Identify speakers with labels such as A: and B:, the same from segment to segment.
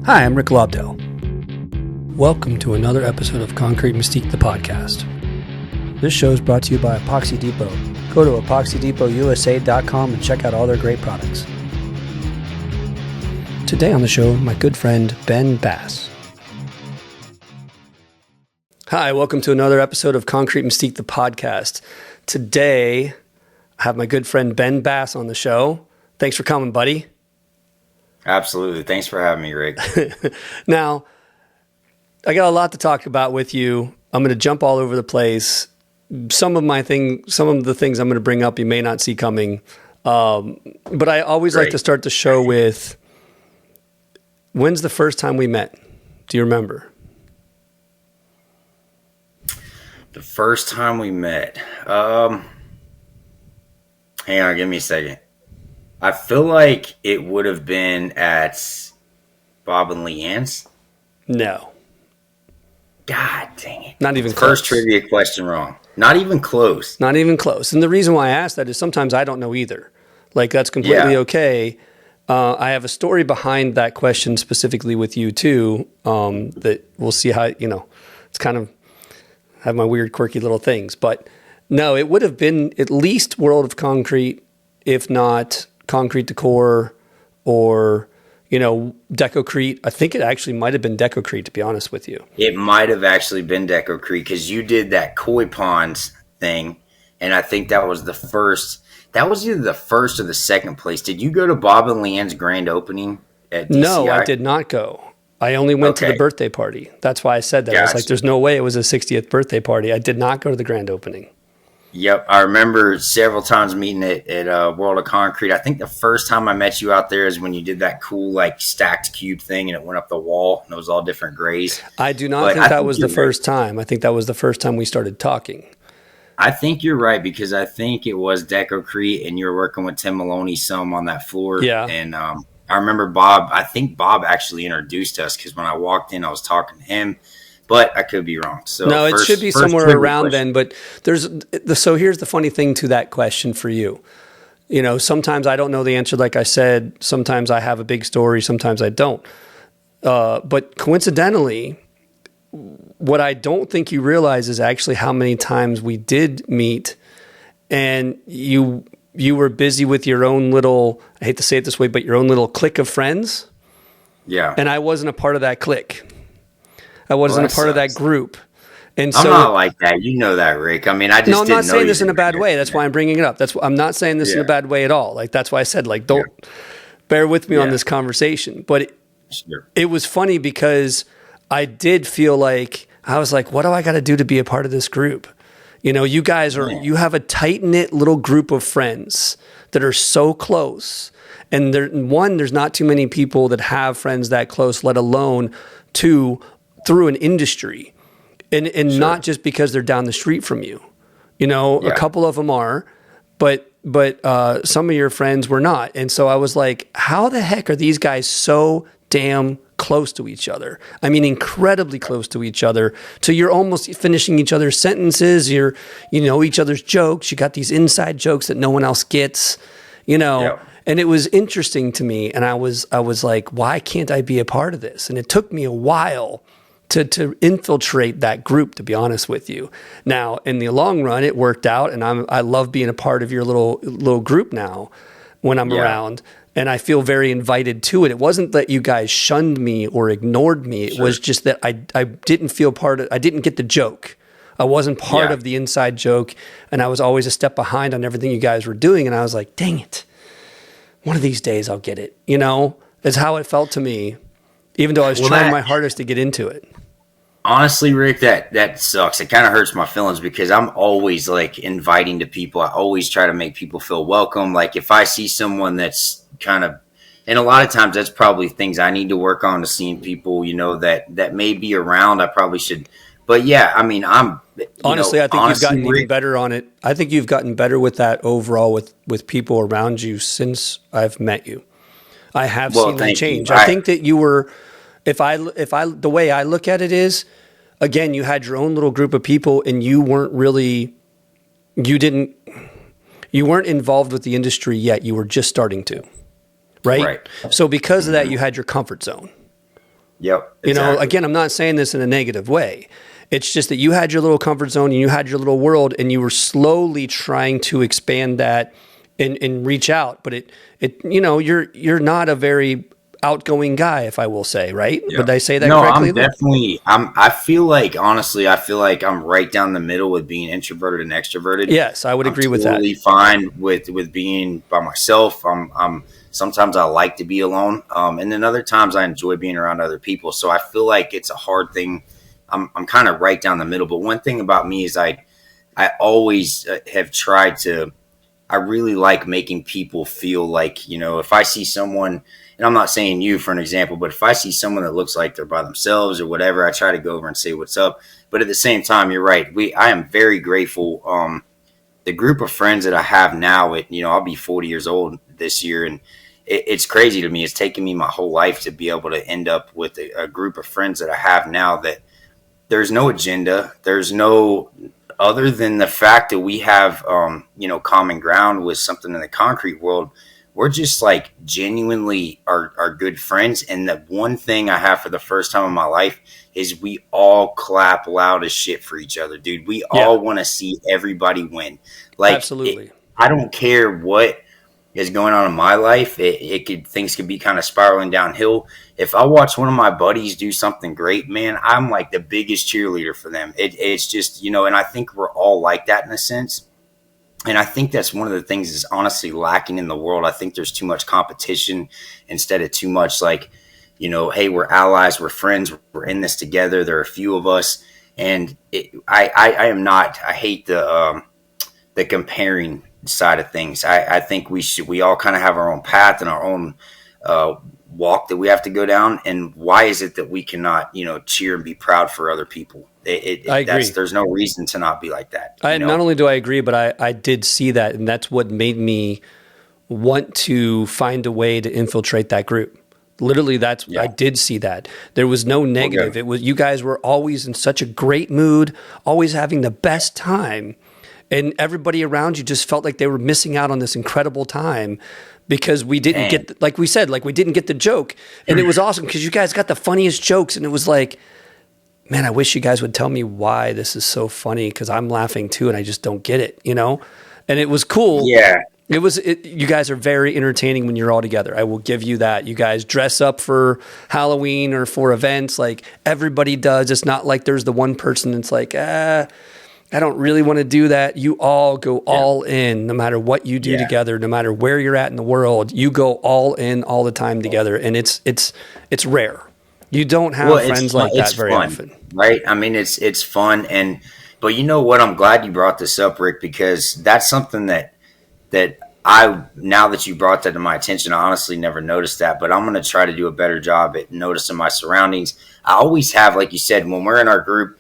A: Hi, I'm Rick Lobdell. Welcome to another episode of Concrete Mystique, the podcast. This show is brought to you by Epoxy Depot. Go to epoxydepotusa.com and check out all their great products. Today on the show, my good friend Ben Bass. Hi, welcome to another episode of Concrete Mystique, the podcast. Today, I have my good friend Ben Bass on the show. Thanks for coming, buddy.
B: Absolutely. Thanks for having me, Rick.
A: Now, I got a lot to talk about with you. I'm going to jump all over the place. Some of the things I'm going to bring up you may not see coming. But I always like to start the show with, when's the first time we met? Do you remember?
B: The first time we met. Hang on, give me a second. I feel like it would have been at Bob and Leanne's.
A: No.
B: God dang it.
A: Not even close.
B: First trivia question wrong. Not even close.
A: Not even close. And the reason why I ask that is sometimes I don't know either. Like, that's completely okay. I have a story behind that question specifically with you too, that we'll see how, it's kind of have my weird, quirky little things. But no, it would have been at least World of Concrete, if not Concrete Decor or, Decocrete. I think it actually might have been Decocrete, to be honest with you.
B: It might have actually been Decocrete because you did that koi ponds thing, and I think that was the first. That was either the first or the second place. Did you go to Bob and Leanne's grand opening at DCI?
A: No, I did not go. I only went to the birthday party. That's why I said that. Gotcha. I was like, there's no way it was a 60th birthday party. I did not go to the grand opening.
B: Yep. I remember several times meeting at World of Concrete. I think the first time I met you out there is when you did that cool, stacked cube thing and it went up the wall and it was all different grays.
A: I do not think that was the first time. I think that was the first time we started talking.
B: I think you're right because I think it was Decocrete and you were working with Tim Maloney some on that floor.
A: Yeah.
B: And I remember Bob. I think Bob actually introduced us because when I walked in, I was talking to him, but I could be wrong. So
A: no, it should be somewhere around then. But so here's the funny thing to that question for you. Sometimes I don't know the answer. Like I said, sometimes I have a big story, sometimes I don't. But coincidentally, what I don't think you realize is actually how many times we did meet, and you were busy with your own little, I hate to say it this way, but your own little clique of friends.
B: Yeah.
A: And I wasn't a part of that clique. I wasn't a part of that group. And so
B: I'm not like that. You know that, Rick. I mean, I just
A: No, I'm not saying this in a bad way. That's why I'm bringing it up. I'm not saying this in a bad way at all. That's why I said, don't bear with me on this conversation. But it was funny because I did feel like, I was like, what do I got to do to be a part of this group? You guys you have a tight-knit little group of friends that are so close. And there's not too many people that have friends that close, let alone two, through an industry. And not just because they're down the street from you. A couple of them are, but some of your friends were not. And so I was like, how the heck are these guys so damn close to each other? I mean, incredibly close to each other. So you're almost finishing each other's sentences. You know each other's jokes. You got these inside jokes that no one else gets, And it was interesting to me. And I was like, why can't I be a part of this? And it took me a while to infiltrate that group, to be honest with you. Now, in the long run, it worked out, and I love being a part of your little group now when I'm around. And I feel very invited to it. It wasn't that you guys shunned me or ignored me. It was just that I didn't feel I didn't get the joke. I wasn't part of the inside joke, and I was always a step behind on everything you guys were doing. And I was like, dang it. One of these days I'll get it. It's how it felt to me, even though I was trying my hardest to get into it.
B: Honestly, Rick, that sucks. It kind of hurts my feelings because I'm always inviting to people. I always try to make people feel welcome. Like if I see someone that's kind of, and a lot of times that's probably things I need to work on to seeing people, that may be around. I probably should. But yeah, I mean,
A: honestly, I think you've gotten even better on it. I think you've gotten better with that overall with people around you since I've met you. I have seen that change. I think that you were, the way I look at it is, again, you had your own little group of people and you weren't involved with the industry yet. You were just starting to, right? So because of that, you had your comfort zone.
B: Yep.
A: You know,
B: Exactly.
A: again, I'm not saying this in a negative way. It's just that you had your little comfort zone and you had your little world and you were slowly trying to expand that and reach out. But you know, you're not a very outgoing guy, if I will say, right?
B: Yeah.
A: Would I say that
B: No,
A: correctly?
B: I feel like, honestly, I feel like I'm right down the middle with being introverted and extroverted.
A: Yes, I would
B: I'm
A: agree with that.
B: totally fine with being by myself. Sometimes I like to be alone. And then other times I enjoy being around other people. So I feel like it's a hard thing. I'm kind of right down the middle. But one thing about me is I always have tried to, I really like making people feel like, you know, if I see someone, and I'm not saying you for an example, but if I see someone that looks like they're by themselves or whatever, I try to go over and say what's up. But at the same time, you're right. I am very grateful. The group of friends that I have now, I'll be 40 years old this year, and it's crazy to me. It's taken me my whole life to be able to end up with a group of friends that I have now that there's no agenda. There's no, other than the fact that we have, common ground with something in the concrete world. We're just like genuinely are good friends. And the one thing I have for the first time in my life is we all clap loud as shit for each other, dude. We all want to see everybody win. Like,
A: Absolutely.
B: I don't care what is going on in my life. Things could be kind of spiraling downhill. If I watch one of my buddies do something great, man, I'm like the biggest cheerleader for them. It's just, and I think we're all like that in a sense. And I think that's one of the things is honestly lacking in the world. I think there's too much competition instead of too much like, hey, we're allies, we're friends, we're in this together. There are a few of us, and I am not. I hate the comparing side of things. I think we all kind of have our own path and our own walk that we have to go down. And why is it that we cannot, cheer and be proud for other people?
A: I agree.
B: There's no reason to not be like that.
A: Not only do I agree, but I did see that, and that's what made me want to find a way to infiltrate that group. Literally, I did see that. There was no negative. Okay. It was, you guys were always in such a great mood, always having the best time. And everybody around you just felt like they were missing out on this incredible time because we didn't get, like we said, like we didn't get the joke. And it was awesome because you guys got the funniest jokes. And it was like, man, I wish you guys would tell me why this is so funny because I'm laughing too and I just don't get it, And it was cool.
B: Yeah.
A: You guys are very entertaining when you're all together. I will give you that. You guys dress up for Halloween or for events like everybody does. It's not like there's the one person that's like, I don't really want to do that. You all go all in, no matter what you do together, no matter where you're at in the world. You go all in all the time together, and it's rare. You don't have friends like that very often,
B: right? I mean, it's fun, but you know what? I'm glad you brought this up, Rick, because that's something that now that you brought that to my attention, I honestly never noticed that. But I'm going to try to do a better job at noticing my surroundings. I always have, like you said, when we're in our group.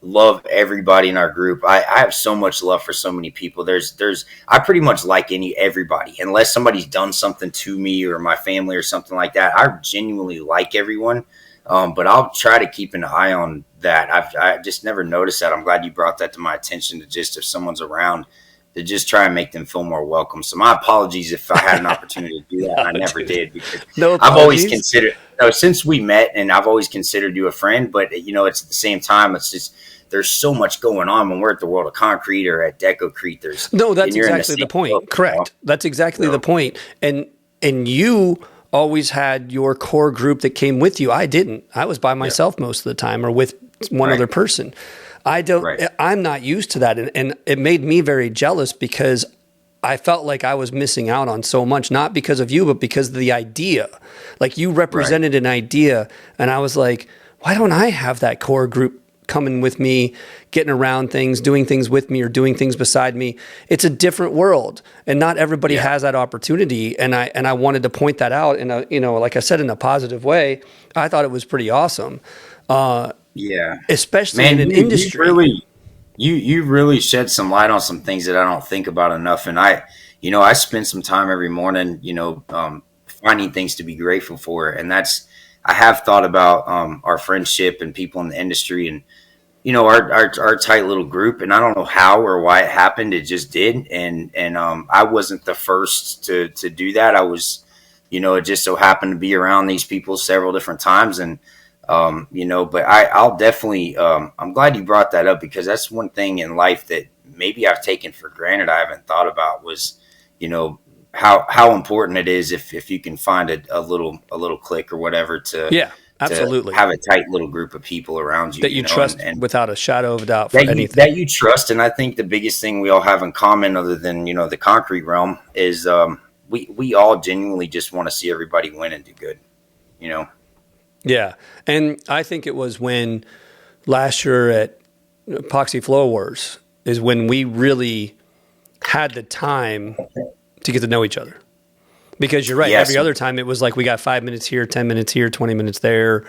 B: Love everybody in our group. I have so much love for so many people. I pretty much like everybody, unless somebody's done something to me or my family or something like that. I genuinely like everyone, but I'll try to keep an eye on that. I just never noticed that. I'm glad you brought that to my attention. To just if someone's around, to just try and make them feel more welcome. So my apologies if I had an opportunity to do that. And I never did because I've always considered. Since we met, and I've always considered you a friend, but it's at the same time, it's just there's so much going on when we're at the World of Concrete or at Decocrete.
A: That's exactly the point. Book, correct. That's exactly the point. And you always had your core group that came with you. I didn't. I was by myself most of the time, or with one other person. I'm not used to that, and it made me very jealous because I felt like I was missing out on so much, not because of you, but because of the idea. Like you represented an idea, and I was like, why don't I have that core group coming with me, getting around things, doing things with me, or doing things beside me? It's a different world, and not everybody has that opportunity. And I wanted to point that out in a, like I said, in a positive way. I thought it was pretty awesome. Especially in an industry.
B: You really shed some light on some things that I don't think about enough. And I spend some time every morning, finding things to be grateful for. And I have thought about our friendship and people in the industry and, our tight little group. And I don't know how or why it happened. It just did. And I wasn't the first to do that. I was it just so happened to be around these people several different times. And, but I'll definitely, I'm glad you brought that up, because that's one thing in life that maybe I've taken for granted. I haven't thought about was, how important it is if you can find a little clique or whatever to,
A: absolutely,
B: to have a tight little group of people around you
A: that you trust and without a shadow of a doubt for anything
B: that you trust. And I think the biggest thing we all have in common, other than, the concrete realm, is, we all genuinely just want to see everybody win and do good,
A: Yeah. And I think it was when last year at Epoxy Floor Wars is when we really had the time to get to know each other. Because you're right. Yes. Every other time it was like we got 5 minutes here, 10 minutes here, 20 minutes there.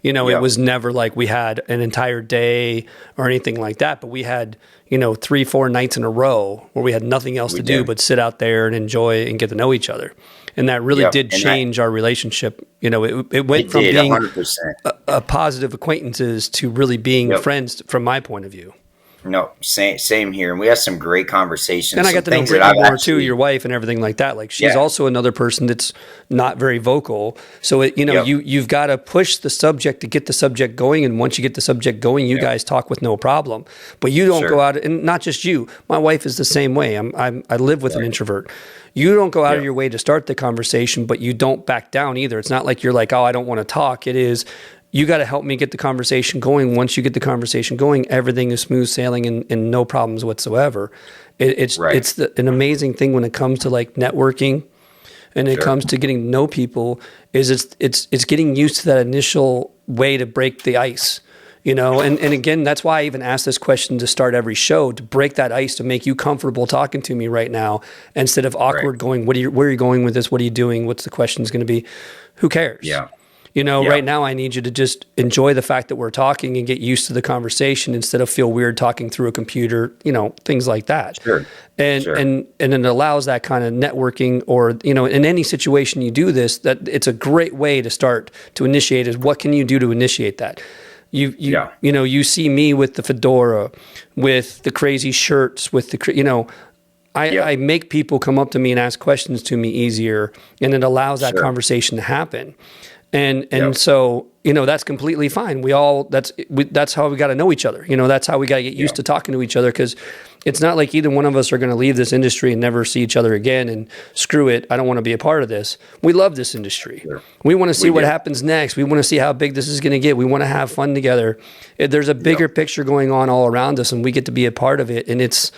A: It was never like we had an entire day or anything like that. But we had, 3-4 nights in a row where we had nothing else to do but sit out there and enjoy and get to know each other. And that really did change our relationship. It went from being a positive acquaintances to really being friends from my point of view.
B: No, same here. And we had some great conversations.
A: And I got to know Brittany more too, your wife and everything like that. Like she's also another person that's not very vocal. So, you've got to push the subject to get the subject going. And once you get the subject going, you guys talk with no problem. But you don't go out, and not just you. My wife is the same way. I live with an introvert. You don't go out of your way to start the conversation, but you don't back down either. It's not like you're like, oh, I don't want to talk. It is, you got to help me get the conversation going. Once you get the conversation going, everything is smooth sailing and no problems whatsoever. It's an amazing thing when it comes to like networking, and it comes to getting to know people. Is it's getting used to that initial way to break the ice, And again, that's why I even asked this question to start every show, to break that ice, to make you comfortable talking to me right now, instead of awkward going, where are you going with this? What are you doing? What's the questions going to be? Who cares?
B: Yeah.
A: Right now I need you to just enjoy the fact that we're talking and get used to the conversation instead of feel weird talking through a computer, things like that.
B: Sure.
A: And it allows that kind of networking, or, in any situation you do this, that it's a great way to start to initiate is what can you do to initiate that? You see me with the fedora, with the crazy shirts, with the, I make people come up to me and ask questions to me easier, and it allows that conversation to happen. And so, that's completely fine. That's how we got to know each other. That's how we got to get used to talking to each other, because it's not like either one of us are going to leave this industry and never see each other again and screw it, I don't want to be a part of this. We love this industry. Sure. We want to see what happens next. We want to see how big this is going to get. We want to have fun together. There's a bigger picture going on all around us, and we get to be a part of it. And it's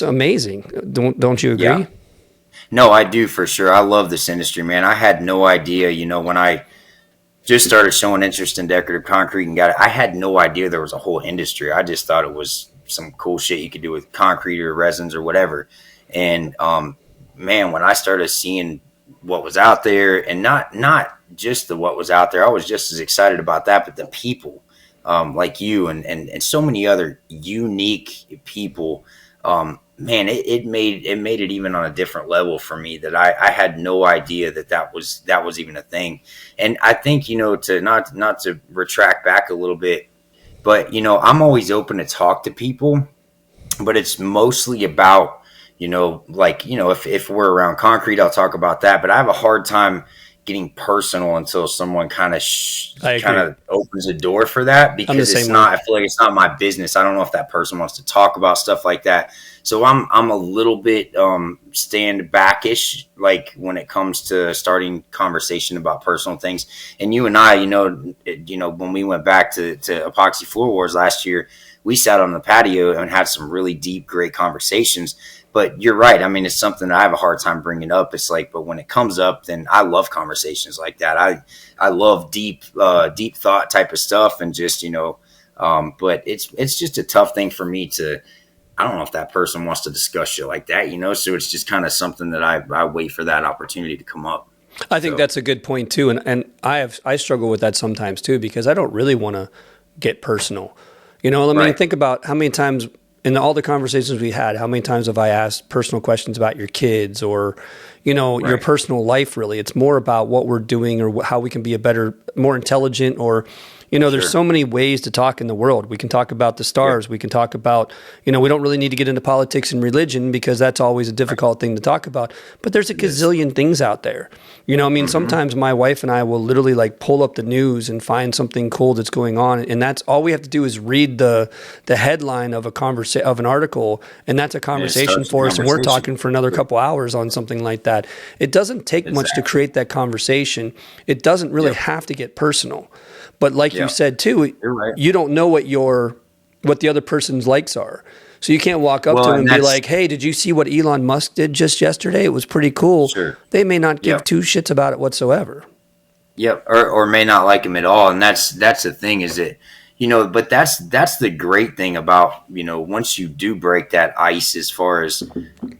A: amazing. Don't you agree? Yeah.
B: No, I do, for sure. I love this industry, man. I had no idea, when I just started showing interest in decorative concrete and I had no idea there was a whole industry. I just thought it was some cool shit you could do with concrete or resins or whatever. And, man, when I started seeing what was out there, and not just what was out there, I was just as excited about that, but the people, like you and so many other unique people, man, it made it even on a different level for me, that I had no idea that was even a thing. And I think, to not to retract back a little bit, but, I'm always open to talk to people, but it's mostly about, if we're around concrete, I'll talk about that, but I have a hard time getting personal until someone kind of opens a door for that, because I feel like it's not my business. I don't know if that person wants to talk about stuff like that. So I'm a little bit stand backish, like when it comes to starting conversation about personal things. And you and I, when we went back to Epoxy Floor Wars last year, we sat on the patio and had some really deep, great conversations. But you're right. I mean, it's something that I have a hard time bringing up. It's like, but when it comes up, then I love conversations like that. I love deep thought type of stuff, and just, but it's just a tough thing for me to, I don't know if that person wants to discuss shit like that, so it's just kind of something that I wait for that opportunity to come up.
A: I think that's a good point too. And I struggle with that sometimes too, because I don't really want to get personal. Think about how many times in all the conversations we had, how many times have I asked personal questions about your kids, or, your personal life, really. It's more about what we're doing or how we can be a better, more intelligent, or, there's so many ways to talk in the world. We can talk about the stars. We can talk about, we don't really need to get into politics and religion because that's always a difficult thing to talk about. But there's a gazillion things out there. Sometimes my wife and I will literally like pull up the news and find something cool that's going on. And that's all we have to do is read the headline of of an article. And that's a conversation for us. And we're talking for another couple hours on something like that. It doesn't take much to create that conversation. It doesn't really have to get personal. But like you said too, you don't know what the other person's likes are. So you can't walk up to them and be like, hey, did you see what Elon Musk did just yesterday? It was pretty cool. Sure. They may not give two shits about it whatsoever.
B: Yep. Or may not like him at all. And that's the thing is that, but that's the great thing about, once you do break that ice as far as,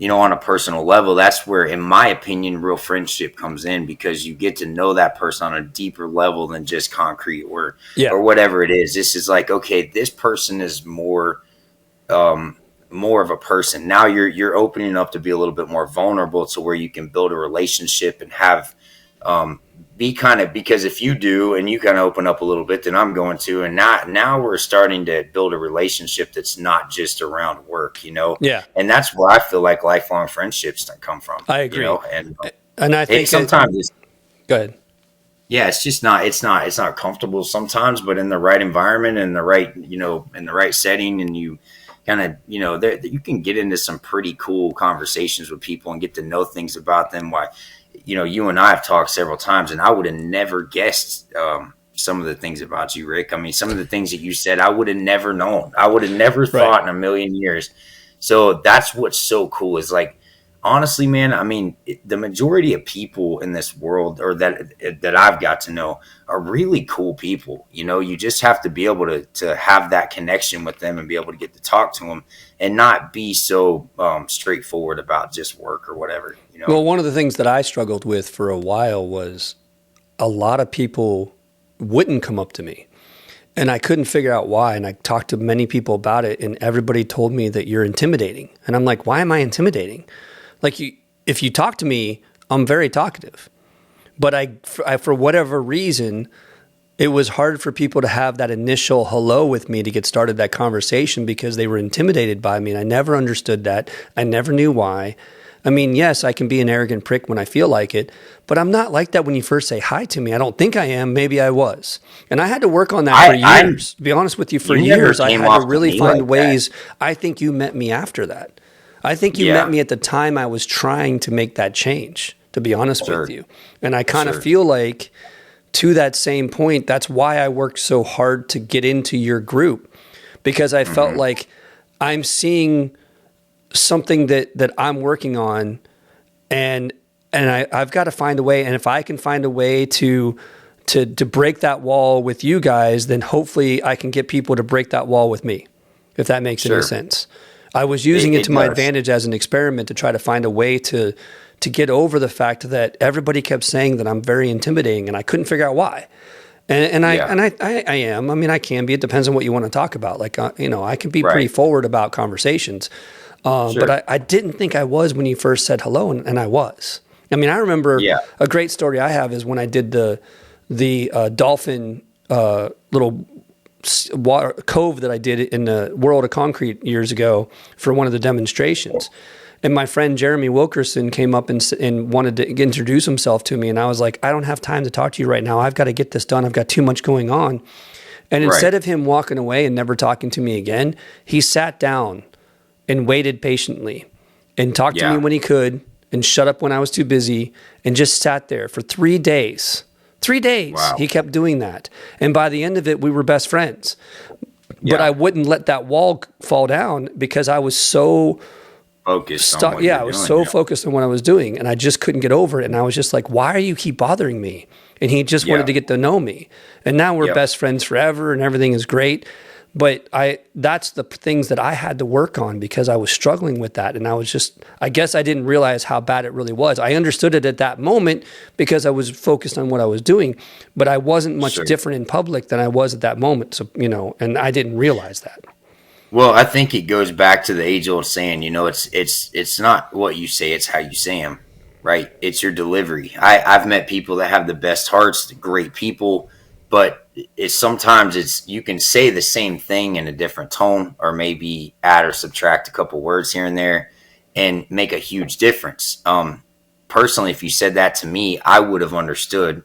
B: on a personal level, that's where, in my opinion, real friendship comes in, because you get to know that person on a deeper level than just concrete or whatever it is. This is like, okay, this person is more of a person. Now you're opening up to be a little bit more vulnerable to where you can build a relationship and have, because if you do and you kind of open up a little bit, then I'm going to, and now we're starting to build a relationship that's not just around work, and that's where I feel like lifelong friendships come from.
A: I agree.
B: And I think sometimes
A: go ahead.
B: Yeah, it's not comfortable sometimes, but in the right environment and the right, in the right setting, and you kind of, you can get into some pretty cool conversations with people and get to know things about them. Why, you and I have talked several times, and I would have never guessed some of the things about you, Rick. I mean, some of the things that you said, I would have never known. I would have never thought in a million years. So that's what's so cool is like, honestly, man, I mean, the majority of people in this world, or that I've got to know, are really cool people. You just have to be able to have that connection with them and be able to get to talk to them and not be so straightforward about just work or whatever.
A: Well, one of the things that I struggled with for a while was a lot of people wouldn't come up to me. And I couldn't figure out why. And I talked to many people about it, and everybody told me that you're intimidating. And I'm like, why am I intimidating? Like, if you talk to me, I'm very talkative. But I, for whatever reason, it was hard for people to have that initial hello with me to get started that conversation because they were intimidated by me. And I never understood that. I never knew why. I mean, yes, I can be an arrogant prick when I feel like it, but I'm not like that when you first say hi to me. I don't think I am. Maybe I was. And I had to work on that for years. To be honest with you, for years, I had to really find ways. I think you met me after that. I think you met me at the time I was trying to make that change, to be honest with you. And I kind of feel like, to that same point, that's why I worked so hard to get into your group, because I felt like I'm seeing something that I'm working on, and I've got to find a way. And if I can find a way to break that wall with you guys, then hopefully I can get people to break that wall with me, if that makes any sense. I was using it to my advantage as an experiment to try to find a way to get over the fact that everybody kept saying that I'm very intimidating, and I couldn't figure out why. And I am. I mean, I can be. It depends on what you want to talk about. Like, I can be pretty forward about conversations. But I didn't think I was when you first said hello, and I was. I mean, I remember a great story I have is when I did the dolphin little water cove that I did in the World of Concrete years ago for one of the demonstrations. And my friend Jeremy Wilkerson came up and wanted to introduce himself to me. And I was like, I don't have time to talk to you right now. I've got to get this done. I've got too much going on. And instead of him walking away and never talking to me again, he sat down and waited patiently and talked to me when he could and shut up when I was too busy and just sat there for 3 days. 3 days. Wow. He kept doing that. And by the end of it, we were best friends. But I wouldn't let that wall fall down because I was so
B: focused
A: on what I was so focused on what I was doing, and I just couldn't get over it. And I was just like, why are you keep bothering me? And he just wanted to get to know me. And now we're best friends forever and everything is great. But that's the things that I had to work on because I was struggling with that. And I guess I didn't realize how bad it really was. I understood it at that moment because I was focused on what I was doing, but I wasn't much different in public than I was at that moment. So, and I didn't realize that.
B: Well, I think it goes back to the age old saying, it's not what you say, it's how you say them. right? It's your delivery. I've met people that have the best hearts, great people, but sometimes you can say the same thing in a different tone, or maybe add or subtract a couple words here and there, and make a huge difference. Personally, if you said that to me, I would have understood.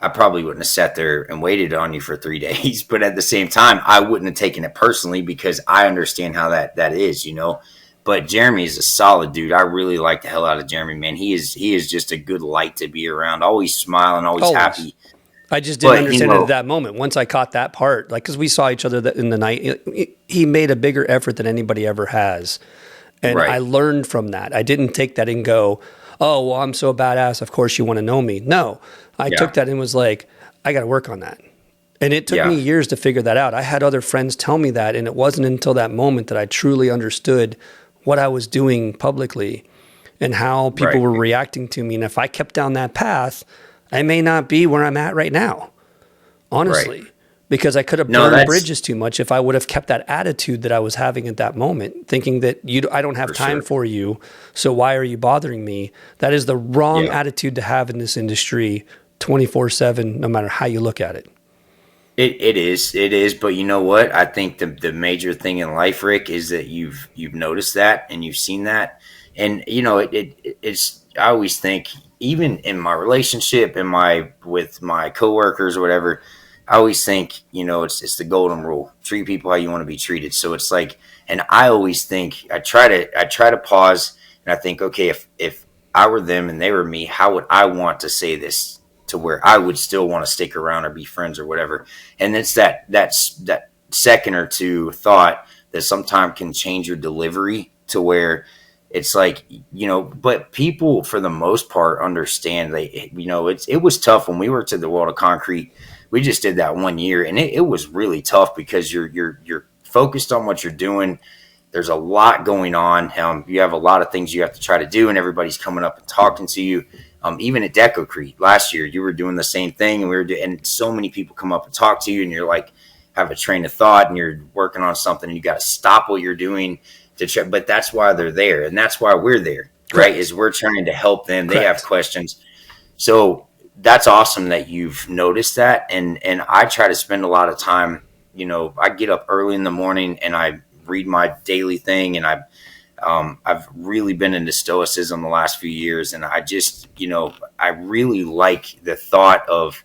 B: I probably wouldn't have sat there and waited on you for 3 days, but at the same time, I wouldn't have taken it personally because I understand how that is, you know. But Jeremy is a solid dude. I really like the hell out of Jeremy, man. He is just a good light to be around. Always smiling, always happy.
A: I just didn't understand it at that moment. Once I caught that part, like, because we saw each other in the night, he made a bigger effort than anybody ever has. And I learned from that. I didn't take that and go, oh, well, I'm so badass, of course you want to know me. No, I took that and was like, I got to work on that. And it took me years to figure that out. I had other friends tell me that, and it wasn't until that moment that I truly understood what I was doing publicly and how people were reacting to me. And if I kept down that path, I may not be where I'm at right now, honestly, because I could have burned bridges too much if I would have kept that attitude that I was having at that moment, thinking that I don't have time for you, so why are you bothering me? That is the wrong attitude to have in this industry 24/7, no matter how you look at it.
B: It is. But you know what? I think the major thing in life, Rick, is that you've noticed that and you've seen that. And, you know, it's, I always think, even in my relationship with my coworkers or whatever, I always think, you know, it's the golden rule: treat people how you want to be treated. So it's like, and I always think, I try to pause and I think, okay, if I were them and they were me, how would I want to say this to where I would still want to stick around or be friends or whatever? And it's that second or two thought that sometimes can change your delivery to where it's like, you know, but people for the most part understand. You know, it was tough when we worked at the World of Concrete. We just did that 1 year, and it was really tough because you're focused on what you're doing. There's a lot going on. You have a lot of things you have to try to do, and everybody's coming up and talking to you. Even at Decocrete last year, you were doing the same thing, and and so many people come up and talk to you, and you're like, have a train of thought, and you're working on something, and you got to stop what you're doing to check. But that's why they're there, and that's why we're there, right? Is we're trying to help them. They have questions, so that's awesome that you've noticed that. And I try to spend a lot of time. You know, I get up early in the morning and I read my daily thing, and I've really been into stoicism the last few years, and I just, you know, I really like the thought of,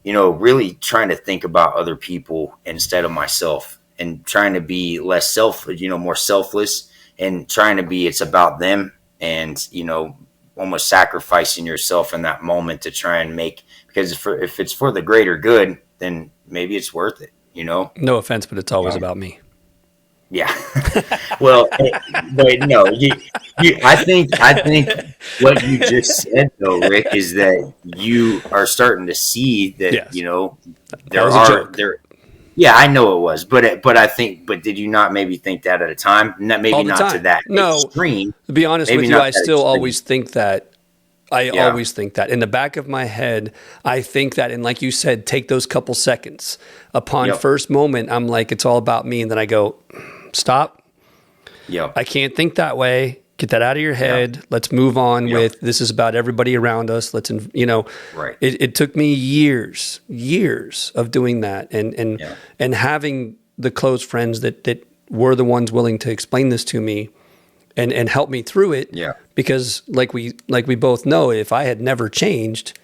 B: you know, really trying to think about other people instead of myself, and trying to be less more selfless, and trying to be, it's about them, and, you know, almost sacrificing yourself in that moment to try and because if it's for the greater good, then maybe it's worth it, you know?
A: No offense, but it's always about me.
B: Yeah. Well, but no, I think what you just said though, Rick, is that you are starting to see that, you know, there. Yeah, I know it was, but did you not maybe think that at a time? Maybe not to that extreme.
A: To be honest with you, I still always think that. I always think that in the back of my head. I think that, and like you said, take those couple seconds. Upon first moment, I'm like, it's all about me, and then I go, stop.
B: Yep.
A: I can't think that way. Get that out of your head. Yep. Let's move on with, this is about everybody around us. It took me years of doing that, and having the close friends that were the ones willing to explain this to me and help me through it.
B: Yeah.
A: Because like we both know, if I had never changed,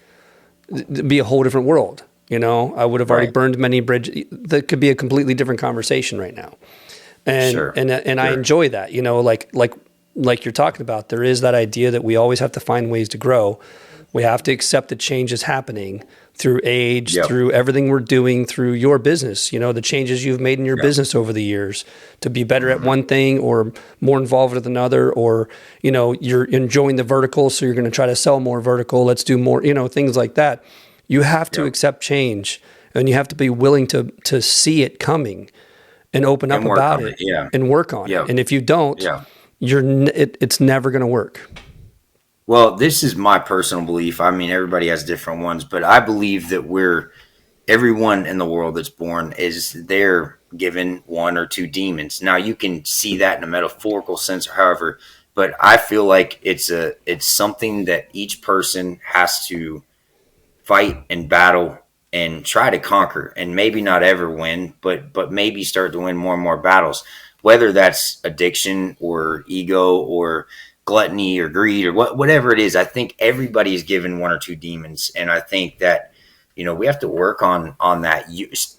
A: it'd be a whole different world. You know, I would have already burned many bridges. That could be a completely different conversation right now. And I enjoy that, you know, like you're talking about, there is that idea that we always have to find ways to grow. We have to accept that change is happening through age, through everything we're doing, through your business, you know, the changes you've made in your business over the years to be better at one thing or more involved with another, or, you know, you're enjoying the vertical, so you're going to try to sell more vertical. Let's do more, you know, things like that. You have to accept change, and you have to be willing to see it coming and open up about it and work on it. And if you don't, it's never going to work.
B: Well, this is my personal belief. I mean, everybody has different ones, but I believe that everyone in the world that's born they're given one or two demons. Now, you can see that in a metaphorical sense or however, but I feel like it's something that each person has to fight and battle and try to conquer, and maybe not ever win, but maybe start to win more and more battles, whether that's addiction or ego or gluttony or greed or whatever it is. I think everybody is given one or two demons, and I think that we have to work on that.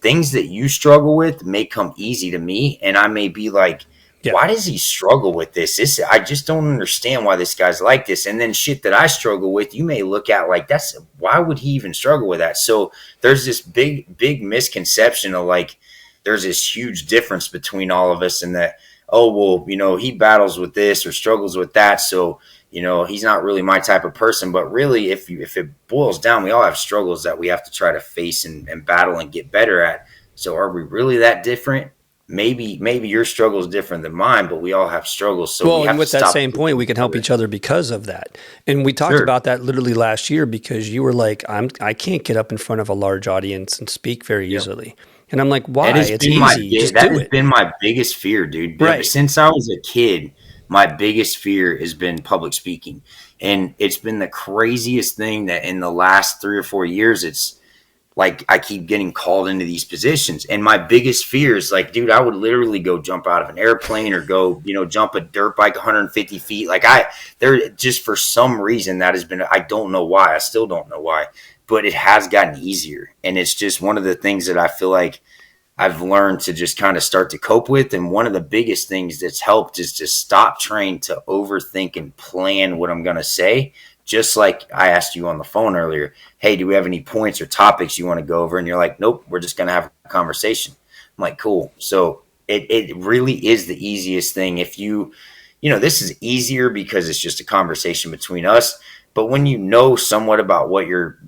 B: Things that you struggle with may come easy to me, and I may be like,
A: Yeah.
B: why does he struggle with this? I just don't understand why this guy's like this. And then shit that I struggle with, you may look at like, why would he even struggle with that? So there's this big misconception of like, there's this huge difference between all of us, and that, oh, well, he battles with this or struggles with that, so he's not really my type of person. But really, if it boils down, we all have struggles that we have to try to face and battle and get better at. So are we really that different? Maybe your struggle is different than mine, but we all have struggles. So
A: well, and with that same point, we can help each other because of that. And we talked about that literally last year, because you were like, I can't get up in front of a large audience and speak very easily. And I'm like, why? It's easy. Just do it.
B: That has been my biggest fear, dude.
A: Right.
B: Since I was a kid, my biggest fear has been public speaking. And it's been the craziest thing that in the last 3 or 4 years, it's like I keep getting called into these positions. And my biggest fear is like, dude, I would literally go jump out of an airplane or go, jump a dirt bike 150 feet. Like there just for some reason that has been, I don't know why. I still don't know why, but it has gotten easier. And it's just one of the things that I feel like I've learned to just kind of start to cope with. And one of the biggest things that's helped is to stop trying to overthink and plan what I'm going to say. Just like I asked you on the phone earlier, hey, do we have any points or topics you want to go over? And you're like, nope, we're just going to have a conversation. I'm like, cool. So it really is the easiest thing. If this is easier because it's just a conversation between us. But when you know somewhat about what you're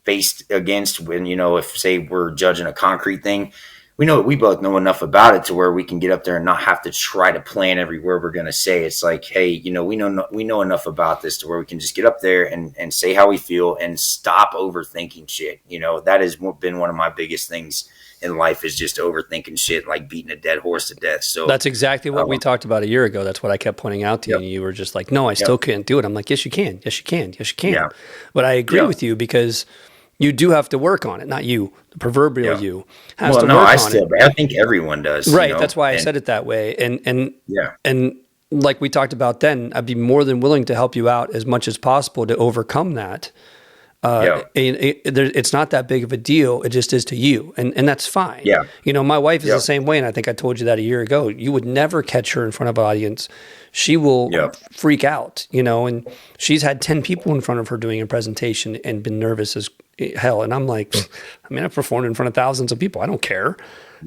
B: faced against, when, if say we're judging a concrete thing, we both know enough about it to where we can get up there and not have to try to plan every word we're going to say. It's like, hey, we know enough about this to where we can just get up there and say how we feel and stop overthinking shit. That has been one of my biggest things in life, is just overthinking shit, like beating a dead horse to death. So
A: that's exactly what we talked about a year ago. That's what I kept pointing out to you. And you were just like, no, I still can't do it. I'm like, yes, you can. Yes, you can. Yes, you can. Yeah. But I agree with you, because you do have to work on it. Not you, the proverbial you has to work on it.
B: I think everyone does.
A: Right. That's why I said it that way. And like we talked about then, I'd be more than willing to help you out as much as possible to overcome that. It's not that big of a deal. It just is to you. And that's fine.
B: Yeah.
A: My wife is the same way. And I think I told you that a year ago. You would never catch her in front of an audience. She will freak out, and she's had 10 people in front of her doing a presentation and been nervous as hell. And I'm like, I've performed in front of thousands of people. I don't care.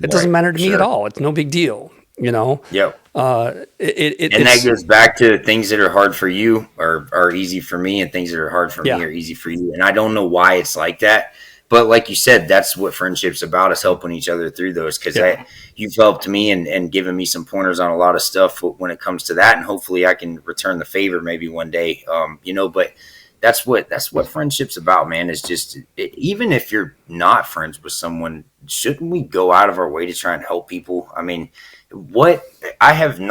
A: It doesn't matter to me at all. It's no big deal,
B: Yep. And that goes back to things that are hard for you are easy for me, and things that are hard for me are easy for you. And I don't know why it's like that. But like you said, that's what friendship's about, is helping each other through those. Because you've helped me and given me some pointers on a lot of stuff when it comes to that. And hopefully I can return the favor maybe one day, but that's what friendship's about, man. Is just, even if you're not friends with someone, shouldn't we go out of our way to try and help people? I mean, Rick, I'm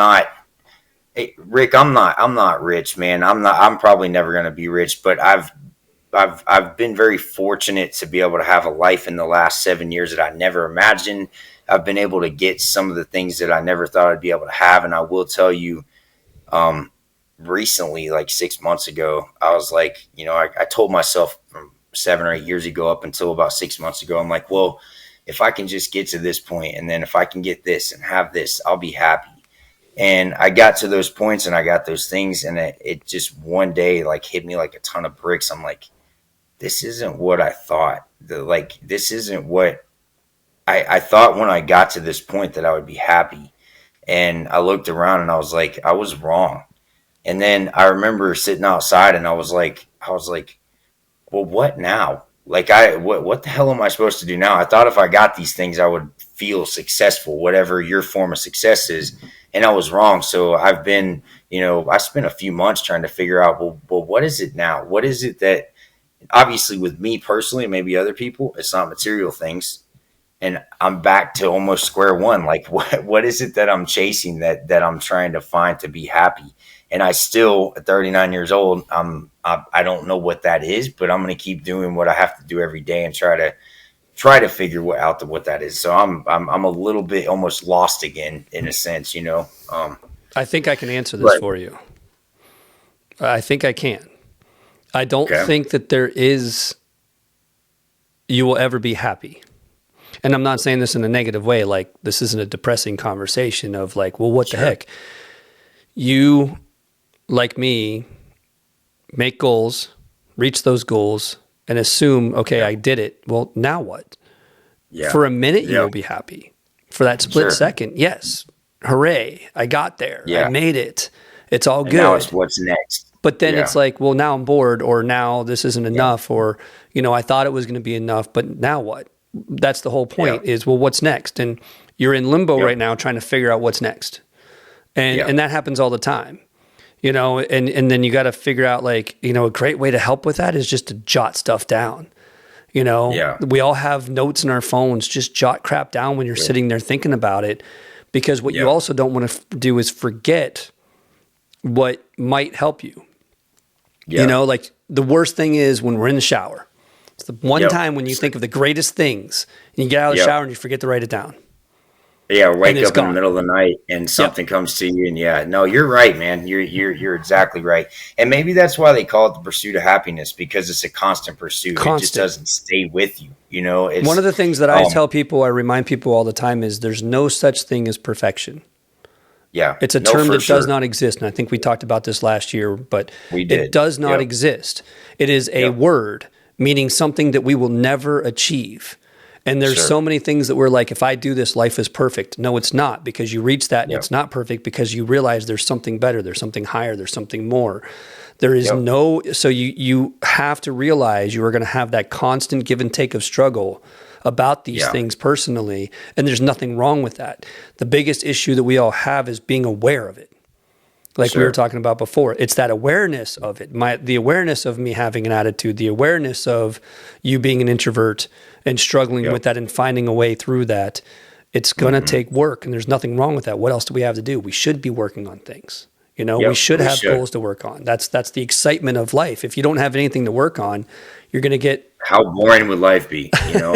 B: not rich, man. I'm probably never going to be rich, but I've been very fortunate to be able to have a life in the last 7 years that I never imagined. I've been able to get some of the things that I never thought I'd be able to have. And I will tell you, recently, like 6 months ago, I was like, I told myself from 7 or 8 years ago up until about 6 months ago, I'm like, well, if I can just get to this point, and then if I can get this and have this, I'll be happy. And I got to those points and I got those things, and it just one day like hit me like a ton of bricks. I'm like, this isn't what I thought. This isn't what I thought when I got to this point that I would be happy. And I looked around and I was like, I was wrong. And then I remember sitting outside and I was like, well, what now? Like, what the hell am I supposed to do now? I thought if I got these things, I would feel successful, whatever your form of success is. And I was wrong. So I've been, I spent a few months trying to figure out, well, what is it now? What is it that, obviously with me personally, maybe other people, it's not material things. and I'm back to almost square one. Like, what is it that I'm chasing, that I'm trying to find to be happy? And I still, at 39 years old, I don't know what that is, but I'm going to keep doing what I have to do every day and try to figure what that is. So I'm a little bit almost lost again, in a sense, you know.
A: I think I can answer this for you. I think I can. I don't think that you will ever be happy. And I'm not saying this in a negative way. Like, this isn't a depressing conversation of like, well, what the heck? You, like me, make goals, reach those goals, and assume, okay, I did it. Well, now what? Yeah. For a minute, you will be happy. For that split second, yes. Hooray, I got there. I made it. It's all good.
B: Now it's what's next.
A: But then it's like, well, now I'm bored, or now this isn't enough, or, you know, I thought it was going to be enough, but now what? That's the whole point is, well, what's next? And you're in limbo right now trying to figure out what's next. And that happens all the time, you know, and then you got to figure out, like, you know, a great way to help with that is just to jot stuff down. You know, we all have notes in our phones. Just jot crap down when you're sitting there thinking about it, because what you also don't want to do is forget what might help you. You know, like the worst thing is when we're in the shower. It's the one time when you think of the greatest things and you get out of the shower and you forget to write it down.
B: Yeah, wake up in the middle of the night and something comes to you, and no, you're right, man. You're exactly right. And maybe that's why they call it the pursuit of happiness, because it's a constant pursuit. It just doesn't stay with you. You know, it's,
A: one of the things that I tell people, I remind people all the time, is there's no such thing as perfection.
B: Yeah,
A: it's a term that does not exist, and I think we talked about this last year, but it does not exist. It is a word meaning something that we will never achieve. And there's so many things that we're like, if I do this, life is perfect. No, it's not, because you reach that and it's not perfect, because you realize there's something better, there's something higher, there's something more. There is so you have to realize you are going to have that constant give and take of struggle about these things personally, and there's nothing wrong with that. The biggest issue that we all have is being aware of it. Like we were talking about before, it's that awareness of it. The awareness of me having an attitude, the awareness of you being an introvert and struggling with that and finding a way through that. It's going to take work, and there's nothing wrong with that. What else do we have to do? We should be working on things. You know, we should have goals to work on. That's the excitement of life. If you don't have anything to work on, you're going to get...
B: How boring would life be, you know?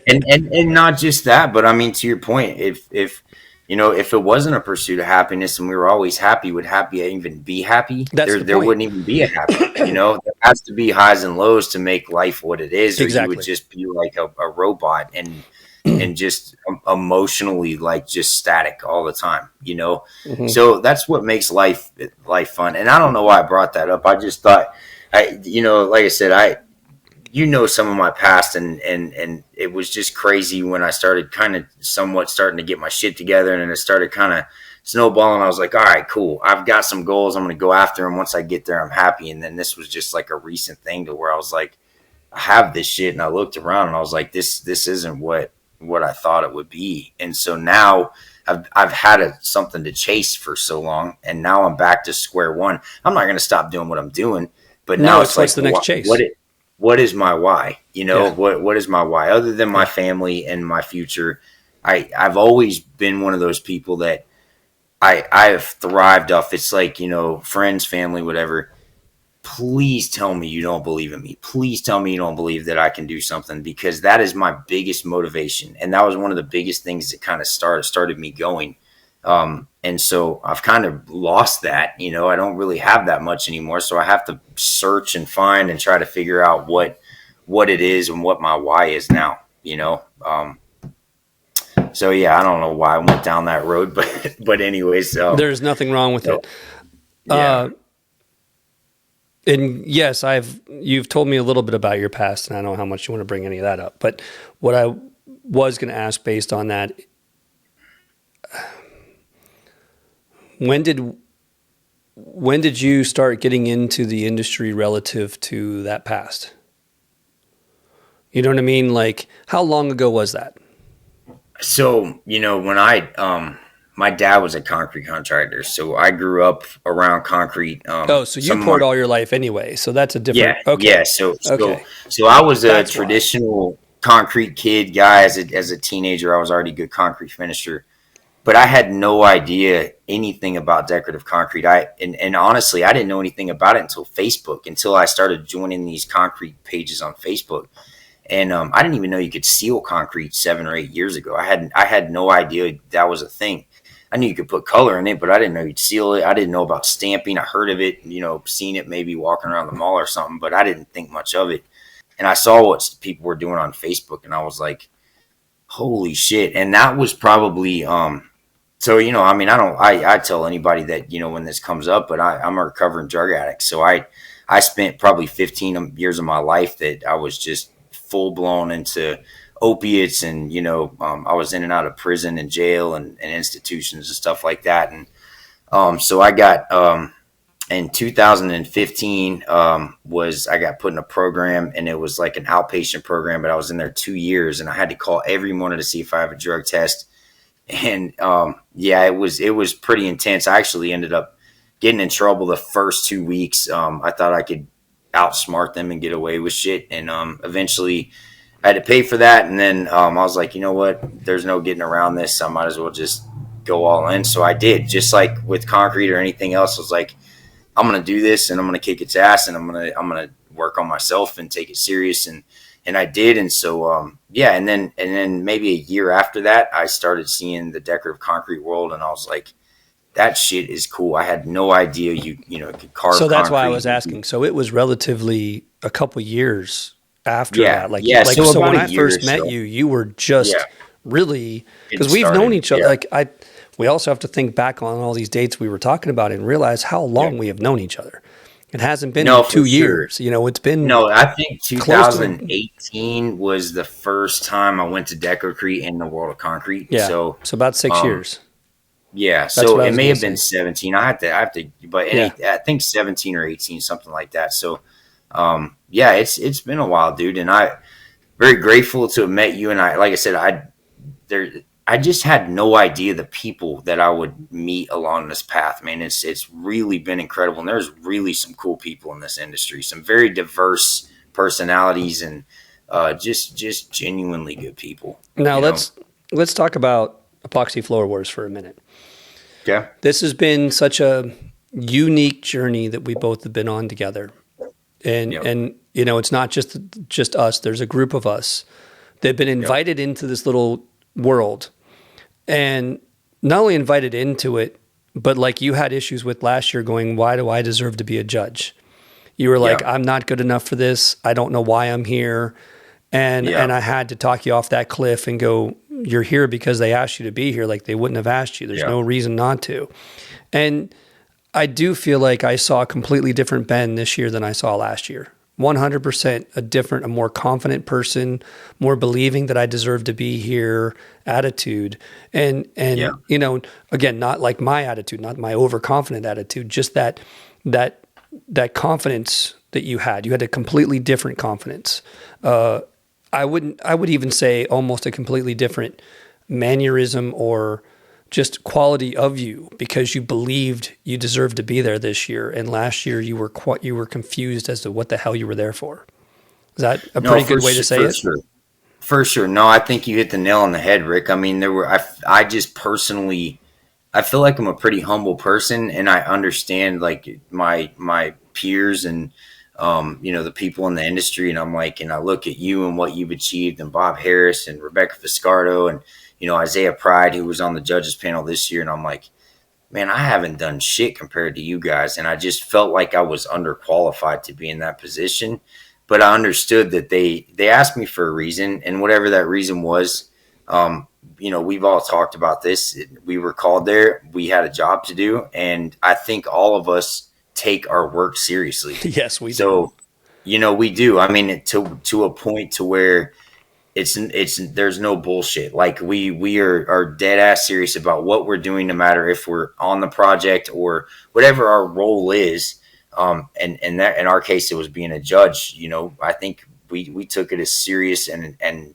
B: and not just that, but I mean, to your point, if you know, if it wasn't a pursuit of happiness and we were always happy, would happy even be happy? There wouldn't even be a happy, you know? There has to be highs and lows to make life what it is, or you would just be like a robot and just emotionally like just static all the time, you know? So that's what makes life fun. And I don't know why I brought that up. I just thought, you know, like I said, you know, some of my past, and it was just crazy when I started kind of somewhat starting to get my shit together, and then it started kind of snowballing. I was like, all right, cool. I've got some goals. I'm going to go after them. Once I get there, I'm happy. And then this was just like a recent thing to where I was like, I have this shit. And I looked around and I was like, this isn't what I thought it would be. And so now I've had something to chase for so long, and now I'm back to square one. I'm not going to stop doing what I'm doing, but now it's like,
A: the next chase.
B: What is my why? You know, what is my why other than my family and my future? I've always been one of those people that I have thrived off. It's like, you know, friends, family, whatever. Please tell me you don't believe in me. Please tell me you don't believe that I can do something, because that is my biggest motivation. And that was one of the biggest things that kind of started me going. And so I've kind of lost that, you know, I don't really have that much anymore. So I have to search and find and try to figure out what it is and what my why is now, you know? So yeah, I don't know why I went down that road, but anyways,
A: there's nothing wrong with it.
B: Yeah.
A: And yes, you've told me a little bit about your past, and I don't know how much you want to bring any of that up, but what I was going to ask based on that, when did you start getting into the industry relative to that past? You know what I mean? Like, how long ago was that?
B: So, you know, when my dad was a concrete contractor, so I grew up around concrete.
A: So you poured all your life anyway. So that's a different.
B: Yeah. So I was a traditional concrete kid guy. As a teenager, I was already a good concrete finisher, but I had no idea anything about decorative concrete. And honestly, I didn't know anything about it until Facebook, until I started joining these concrete pages on Facebook. And I didn't even know you could seal concrete 7 or 8 years ago. I had no idea that was a thing. I knew you could put color in it, but I didn't know you'd seal it. I didn't know about stamping. I heard of it, seen it maybe walking around the mall or something, but I didn't think much of it. And I saw what people were doing on Facebook, and I was like, holy shit. And that was probably, so, I tell anybody that, when this comes up, but I'm a recovering drug addict. So I spent probably 15 years of my life that I was just full blown into opiates, and I was in and out of prison and jail and institutions and stuff like that. And so I got in 2015 I got put in a program, and it was like an outpatient program, but I was in there 2 years, and I had to call every morning to see if I have a drug test. And it was pretty intense. I actually ended up getting in trouble the first 2 weeks. I thought I could outsmart them and get away with shit, and eventually I had to pay for that. And then I was like, you know what, there's no getting around this. I might as well just go all in. So I did, just like with concrete or anything else. I was like, I'm gonna do this, and I'm gonna kick its ass, and I'm gonna work on myself and take it serious. And I did. And so and then maybe a year after that, I started seeing the decorative concrete world, and I was like, that shit is cool. I had no idea you could carve.
A: So that's
B: concrete.
A: why I was asking. So it was relatively a couple years after that.
B: So
A: when I first met you, you were just really, because we've known each other.
B: Yeah.
A: We also have to think back on all these dates we were talking about and realize how long we have known each other. It hasn't been 2 years. It's been
B: I think 2018 was the first time I went to Decocrete in the world of concrete.
A: Yeah. So about 6 years.
B: Yeah. So it may have been 17. I have to, but I think 17 or 18, something like that. So, it's been a while, dude. And I very grateful to have met you. And like I said, I just had no idea the people that I would meet along this path, man. It's really been incredible. And there's really some cool people in this industry, some very diverse personalities, and just genuinely good people.
A: Now let's talk about Epoxy Floor Wars for a minute.
B: Okay.
A: This has been such a unique journey that we both have been on together. And it's not just us. There's a group of us that have been invited into this little world, and not only invited into it, but like you had issues with last year going, why do I deserve to be a judge? You were like, I'm not good enough for this. I don't know why I'm here. And I had to talk you off that cliff and go, you're here because they asked you to be here. Like they wouldn't have asked you. There's no reason not to. And I do feel like I saw a completely different Ben this year than I saw last year. 100% a more confident person, more believing that I deserve to be here attitude. And again, not like my attitude, not my overconfident attitude, just that confidence that you had. You had a completely different confidence. I would even say almost a completely different mannerism or just quality of you, because you believed you deserved to be there this year, and last year you were confused as to what the hell you were there for. Is that a pretty good way to say it?
B: Sure. For sure. No, I think you hit the nail on the head, Rick. I mean, I just personally, I feel like I'm a pretty humble person, and I understand like my peers and the people in the industry, and I'm like, and I look at you and what you've achieved, and Bob Harris and Rebecca Fiscardo and Isaiah Pride, who was on the judges panel this year. And I'm like, man, I haven't done shit compared to you guys. And I just felt like I was underqualified to be in that position. But I understood that they asked me for a reason, and whatever that reason was, we've all talked about this. We were called there. We had a job to do. And I think all of us take our work seriously.
A: Yes, we do.
B: So, we do. I mean, to a point to where there's no bullshit. Like we are dead ass serious about what we're doing, no matter if we're on the project or whatever our role is. And that, in our case, it was being a judge. I think we took it as serious, and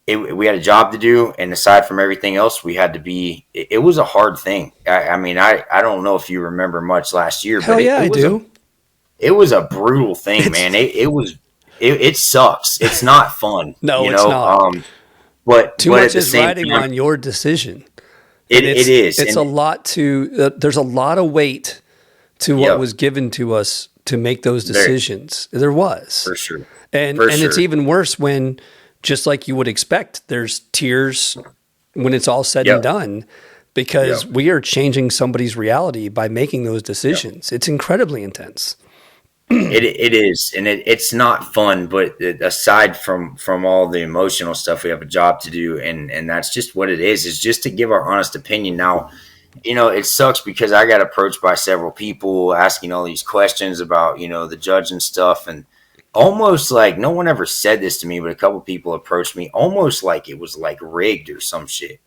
B: we had a job to do. And aside from everything else, we had to be. It was a hard thing. I don't know if you remember much last year,
A: Hell
B: but
A: I do.
B: It was a brutal thing, man. It was. it sucks. It's not fun,
A: No, it's not.
B: But
A: Too
B: but
A: much
B: at the
A: is
B: same
A: riding
B: time,
A: on your decision.
B: it
A: It's
B: is.
A: it's
B: And
A: a lot to there's a lot of weight to what
B: yep,
A: was given to us to make those
B: there
A: decisions. There was.
B: for sure,
A: And
B: for
A: it's
B: sure.
A: even worse when, just like you would expect, there's tears when it's all said and
B: Yep,
A: done, because
B: yep,
A: we are changing somebody's reality by making those
B: yep.
A: decisions. It's incredibly intense.
B: It is, and it's not fun. But aside from all the emotional stuff, we have a job to do, and that's just what it is. Is just to give our honest opinion. Now, it sucks because I got approached by several people asking all these questions about the judge and stuff, and almost like no one ever said this to me, but a couple people approached me almost like it was like rigged or some shit.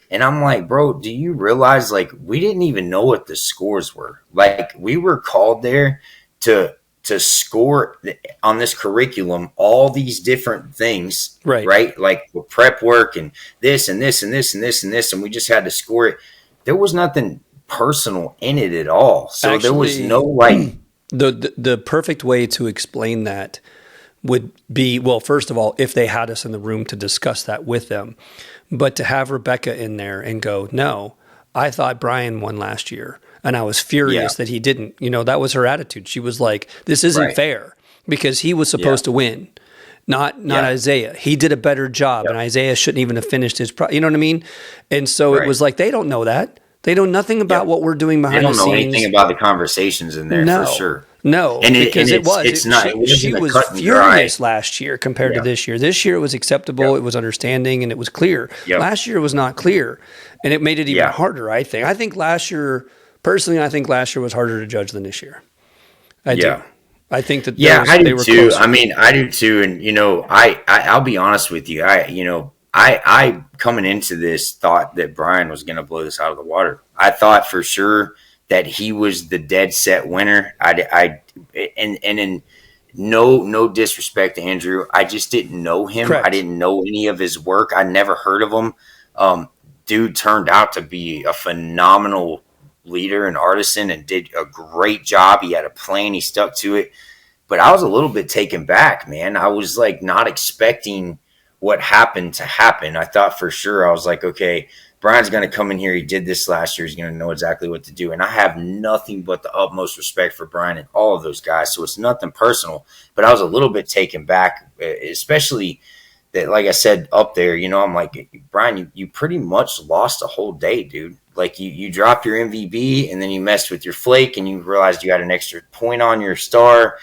B: And I'm like, bro, do you realize like we didn't even know what the scores were? Like we were called there to score on this curriculum all these different things,
A: Right.
B: right? Like prep work and this and this and this and this and this, and we just had to score it. There was nothing personal in it at all. So there was no
A: Actually,
B: like,
A: the perfect way to explain that would be, well, first of all, if they had us in the room to discuss that with them, but to have Rebecca in there and go, no, I thought Brian won last year, and I was
B: yeah,
A: furious that he didn't. That was her attitude. She was like, this isn't
B: right,
A: fair because he was
B: yeah,
A: supposed to win, not
B: yeah,
A: Isaiah. He did a better job, and
B: yep,
A: Isaiah shouldn't even have finished his you know what I mean? And so it
B: right,
A: was like, they don't know that. They know nothing about
B: yep.
A: what we're doing
B: They
A: behind the
B: don't know anything
A: scenes.
B: about the conversations in there for
A: No,
B: sure.
A: no,
B: And
A: because
B: it's not, it
A: she
B: wasn't a
A: was
B: cut and dry.
A: furious last year compared to
B: Yeah,
A: this year. This year it was acceptable,
B: yep,
A: it was understanding, and it was clear.
B: yep,
A: Last year it was not clear, and it made it even
B: yeah.
A: harder. I think last year, personally, I think last year was harder to judge than this year. I do.
B: Yeah.
A: I think that
B: Yeah, I
A: they
B: do
A: were
B: too. I
A: closer.
B: mean, I do too. And I'll be honest with you. I coming into this thought that Brian was going to blow this out of the water. I thought for sure that he was the dead set winner. And in no disrespect to Andrew, I just didn't know him. I
A: Correct.
B: didn't know any of his work. I never heard of him. Dude turned out to be a phenomenal leader and artisan and did a great job. He had a plan. He stuck to it. But I was a little bit taken back, man. I was like not expecting what happened to happen. I thought for sure, I was like, okay, Brian's going to come in here. He did this last year. He's going to know exactly what to do. And I have nothing but the utmost respect for Brian and all of those guys. So it's nothing personal. But I was a little bit taken back, especially that, like I said up there, I'm like, Brian, you pretty much lost a whole day, dude. Like you dropped your MVB and then you messed with your flake and you realized you had an extra point on your star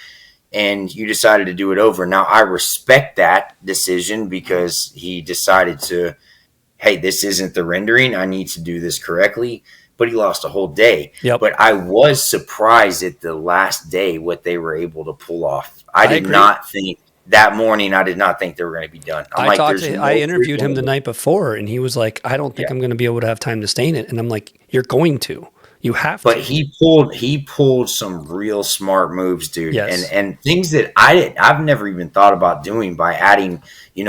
B: and you decided to do it over. Now, I respect that decision because he decided to, hey, this isn't the rendering. I need to do this correctly. But he lost a whole day.
A: Yep.
B: But I was surprised at the last day what they were able to pull off. I
A: I
B: did
A: agree.
B: not think that morning, I did not think they were going to be done. I'm like, there's
A: I
B: no
A: interviewed him
B: freaking
A: the
B: way.
A: night before, and he was like, I don't think
B: Yeah.
A: I'm going to be able to have time to stain it. And I'm like, you're going to. You have
B: But
A: to.
B: he pulled some real smart moves, dude, and
A: Yes.
B: and things that I've never even thought about doing by adding,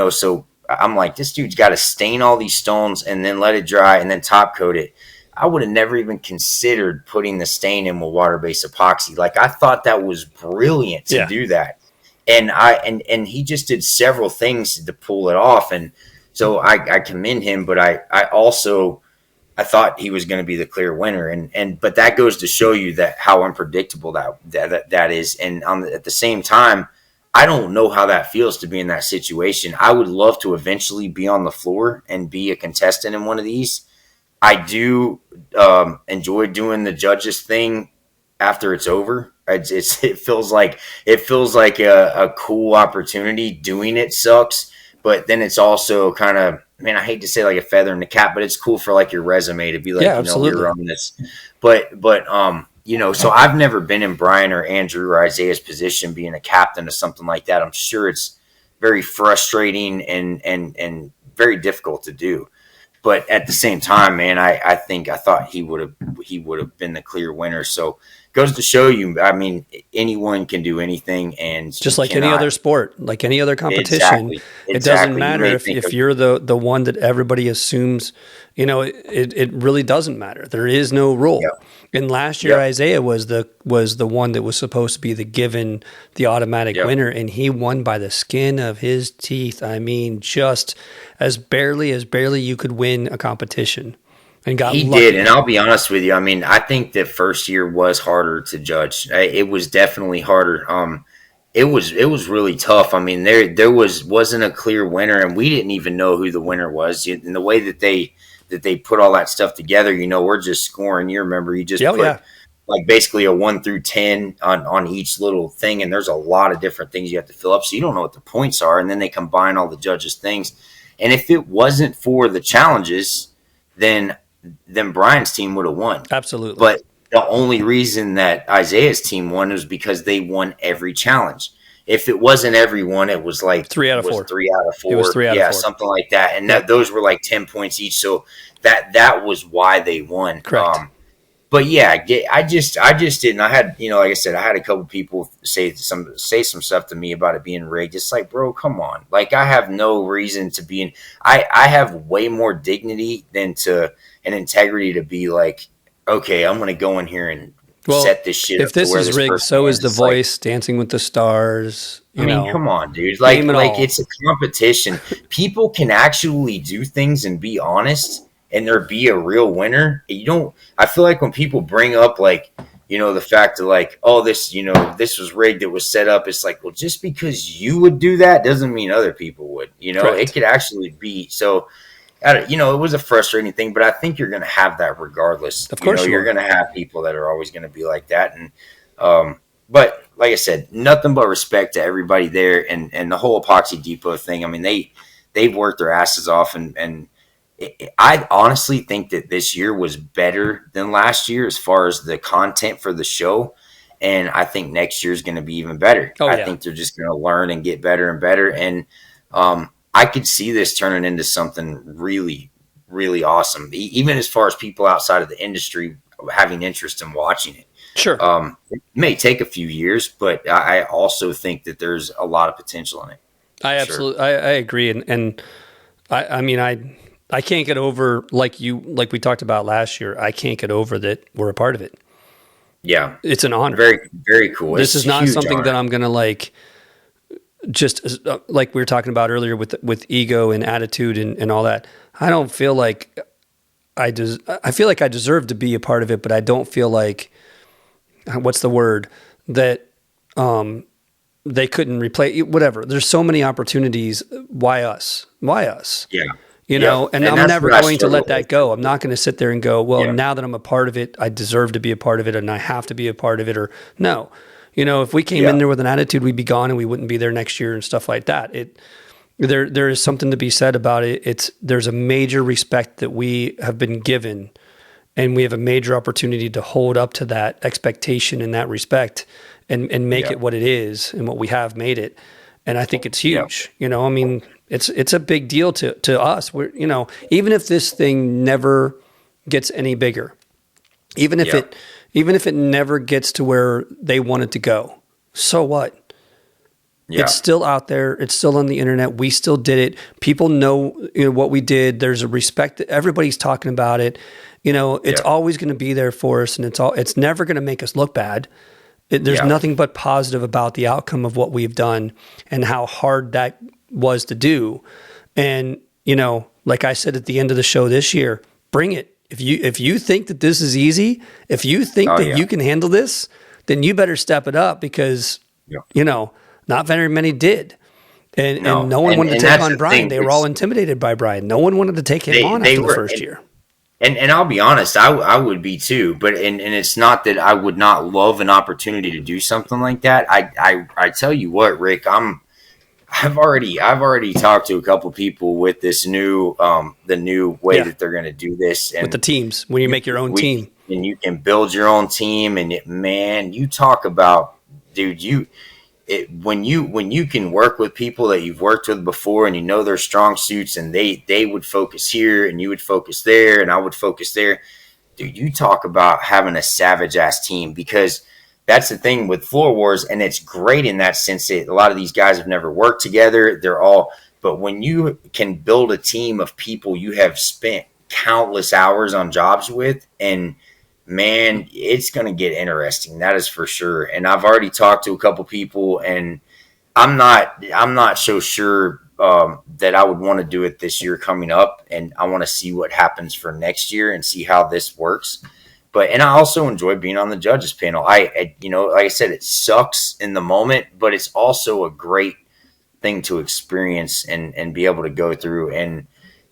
B: So I'm like, this dude's got to stain all these stones and then let it dry and then top coat it. I would have never even considered putting the stain in with water based epoxy. Like I thought that was brilliant to
A: Yeah.
B: do that, and he just did several things to pull it off, and so I commend him, but I also I thought he was going to be the clear winner, but that goes to show you that how unpredictable that is. And at the same time, I don't know how that feels to be in that situation. I would love to eventually be on the floor and be a contestant in one of these. I do enjoy doing the judges thing after it's over. It feels like a cool opportunity. Doing it sucks, but then it's also kind of, man, I hate to say like a feather in the cap, but it's cool for like your resume to be like,
A: Yeah,
B: we were
A: absolutely.
B: on this. But so I've never been in Brian or Andrew or Isaiah's position being a captain or something like that. I'm sure it's very frustrating and very difficult to do. But at the same time, man, I thought he would have been the clear winner. So goes to show you. I mean, anyone can do anything, and
A: just like any other sport, like any other competition.
B: Exactly.
A: It doesn't matter if you're the one that everybody assumes. It really doesn't matter. There is no rule.
B: Yep.
A: And last year, Isaiah was the one that was supposed to be the automatic winner, and he won by the skin of his teeth. I mean, just as barely you could win a competition. And he
B: did, and I'll be honest with you. I mean, I think the first year was harder to judge. It was definitely harder. It was really tough. I mean, there wasn't a clear winner, and we didn't even know who the winner was. In the way that they put all that stuff together, we're just scoring. You remember, you just put like basically a 1 through 10 on each little thing, and there's a lot of different things you have to fill up, so you don't know what the points are, and then they combine all the judges' things. And if it wasn't for the challenges, then Brian's team would have won.
A: Absolutely.
B: But the only reason that Isaiah's team won was because they won every challenge. If it wasn't every one, it was like
A: 3 out of 4.
B: 3 out of 4.
A: It was 3 out of 4.
B: Something like that. And those were like 10 points each. So that was why they won.
A: Correct.
B: But yeah, I just didn't. I had, like I said, I had a couple people say some stuff to me about it being rigged. It's like, bro, come on. Like, I have no reason to be in. I have way more dignity and integrity to be like, okay, I'm going to go in here and set this shit up.
A: If this is rigged, so is The Voice, Dancing with the Stars.
B: I mean, come on, dude. Like it's a competition. People can actually do things and be honest, and there be a real winner. I feel like when people bring up like, the fact of like, oh, this was rigged, it was set up. It's like, well, just because you would do that doesn't mean other people would, It could actually be. So, it was a frustrating thing, but I think you're going to have that regardless.
A: Of course,
B: you're going to have people that are always going to be like that. And, but like I said, nothing but respect to everybody there and the whole Epoxy Depot thing. I mean, they've worked their asses off, and I honestly think that this year was better than last year as far as the content for the show. And I think next year is going to be even better. I think they're just going to learn and get better and better. And I could see this turning into something really, really awesome, even as far as people outside of the industry having interest in watching it.
A: Sure.
B: It may take a few years, but I also think that there's a lot of potential in it.
A: I agree. And I mean, I can't get over, like we talked about last year, I can't get over that we're a part of it.
B: Yeah.
A: It's an honor.
B: Very, very cool.
A: This is not something that I'm going to like, just like we were talking about earlier with ego and attitude and all that. I don't feel like I feel like I deserve to be a part of it, but I don't feel like, what's the word, that they couldn't replace, whatever. There's so many opportunities. Why us? Yeah. And I'm never going to let that go. I'm not going to sit there and go, well, now that I'm a part of it, I deserve to be a part of it and I have to be a part of it, or no. If we came in there with an attitude, we'd be gone and we wouldn't be there next year and stuff like that. There is something to be said about it. There's a major respect that we have been given, and we have a major opportunity to hold up to that expectation and that respect and make it what it is and what we have made it. And I think it's huge. I mean, it's a big deal to us. We're, even if this thing never gets any bigger, even if it never gets to where they want it to go, so what? Yeah. It's still out there. It's still on the internet. We still did it. People know, what we did. There's a respect that everybody's talking about it. It's always going to be there for us, and it's never going to make us look bad. There's nothing but positive about the outcome of what we've done and how hard that was to do. And, like I said at the end of the show this year, bring it. If you think that this is easy, if you think that you can handle this, then you better step it up, because, not very many did. And no one wanted to take on Brian. They were all intimidated by Brian. No one wanted to take him on after the first year.
B: And I'll be honest, I would be too. But and it's not that I would not love an opportunity to do something like that. I tell you what, Rick, I've already talked to a couple people with this new the new way that they're going to do this, and
A: with the teams, when you make your own team,
B: and you can build your own team, and you talk about, dude, when you can work with people that you've worked with before, and their strong suits, and they would focus here and you would focus there and I would focus there. dude, you talk about having a savage ass team, because that's the thing with Floor Wars, and it's great in that sense that a lot of these guys have never worked together. But when you can build a team of people you have spent countless hours on jobs with, and man, it's going to get interesting. That is for sure. And I've already talked to a couple people, and I'm not so sure that I would want to do it this year coming up, and I want to see what happens for next year and see how this works. And I also enjoy being on the judges panel. I like I said, it sucks in the moment, but it's also a great thing to experience and be able to go through. And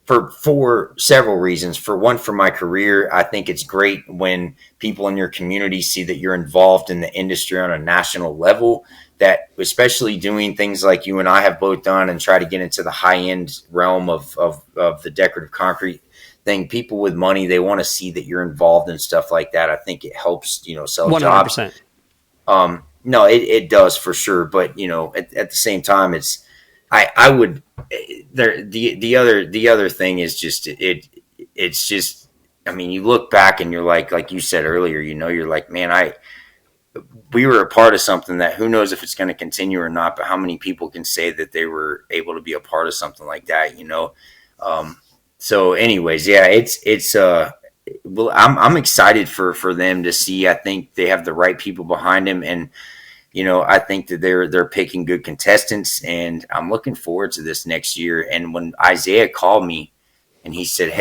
B: for several reasons. For one, for my career, I think it's great when people in your community see that you're involved in the industry on a national level, that especially doing things like you and I have both done and try to get into the high end realm of the decorative concrete thing. People with money, they want to see that you're involved in stuff like that. I think it helps, sell 100%. Jobs. No, it does for sure. But, at the same time, I would there. The other thing is just, it's just, I mean, you look back and you're like you said earlier, you're like, man, we were a part of something that who knows if it's going to continue or not, but how many people can say that they were able to be a part of something like that, So anyways, yeah, well, I'm excited for them to see. I think they have the right people behind them, and I think that they're picking good contestants, and I'm looking forward to this next year. And when Isaiah called me and he said,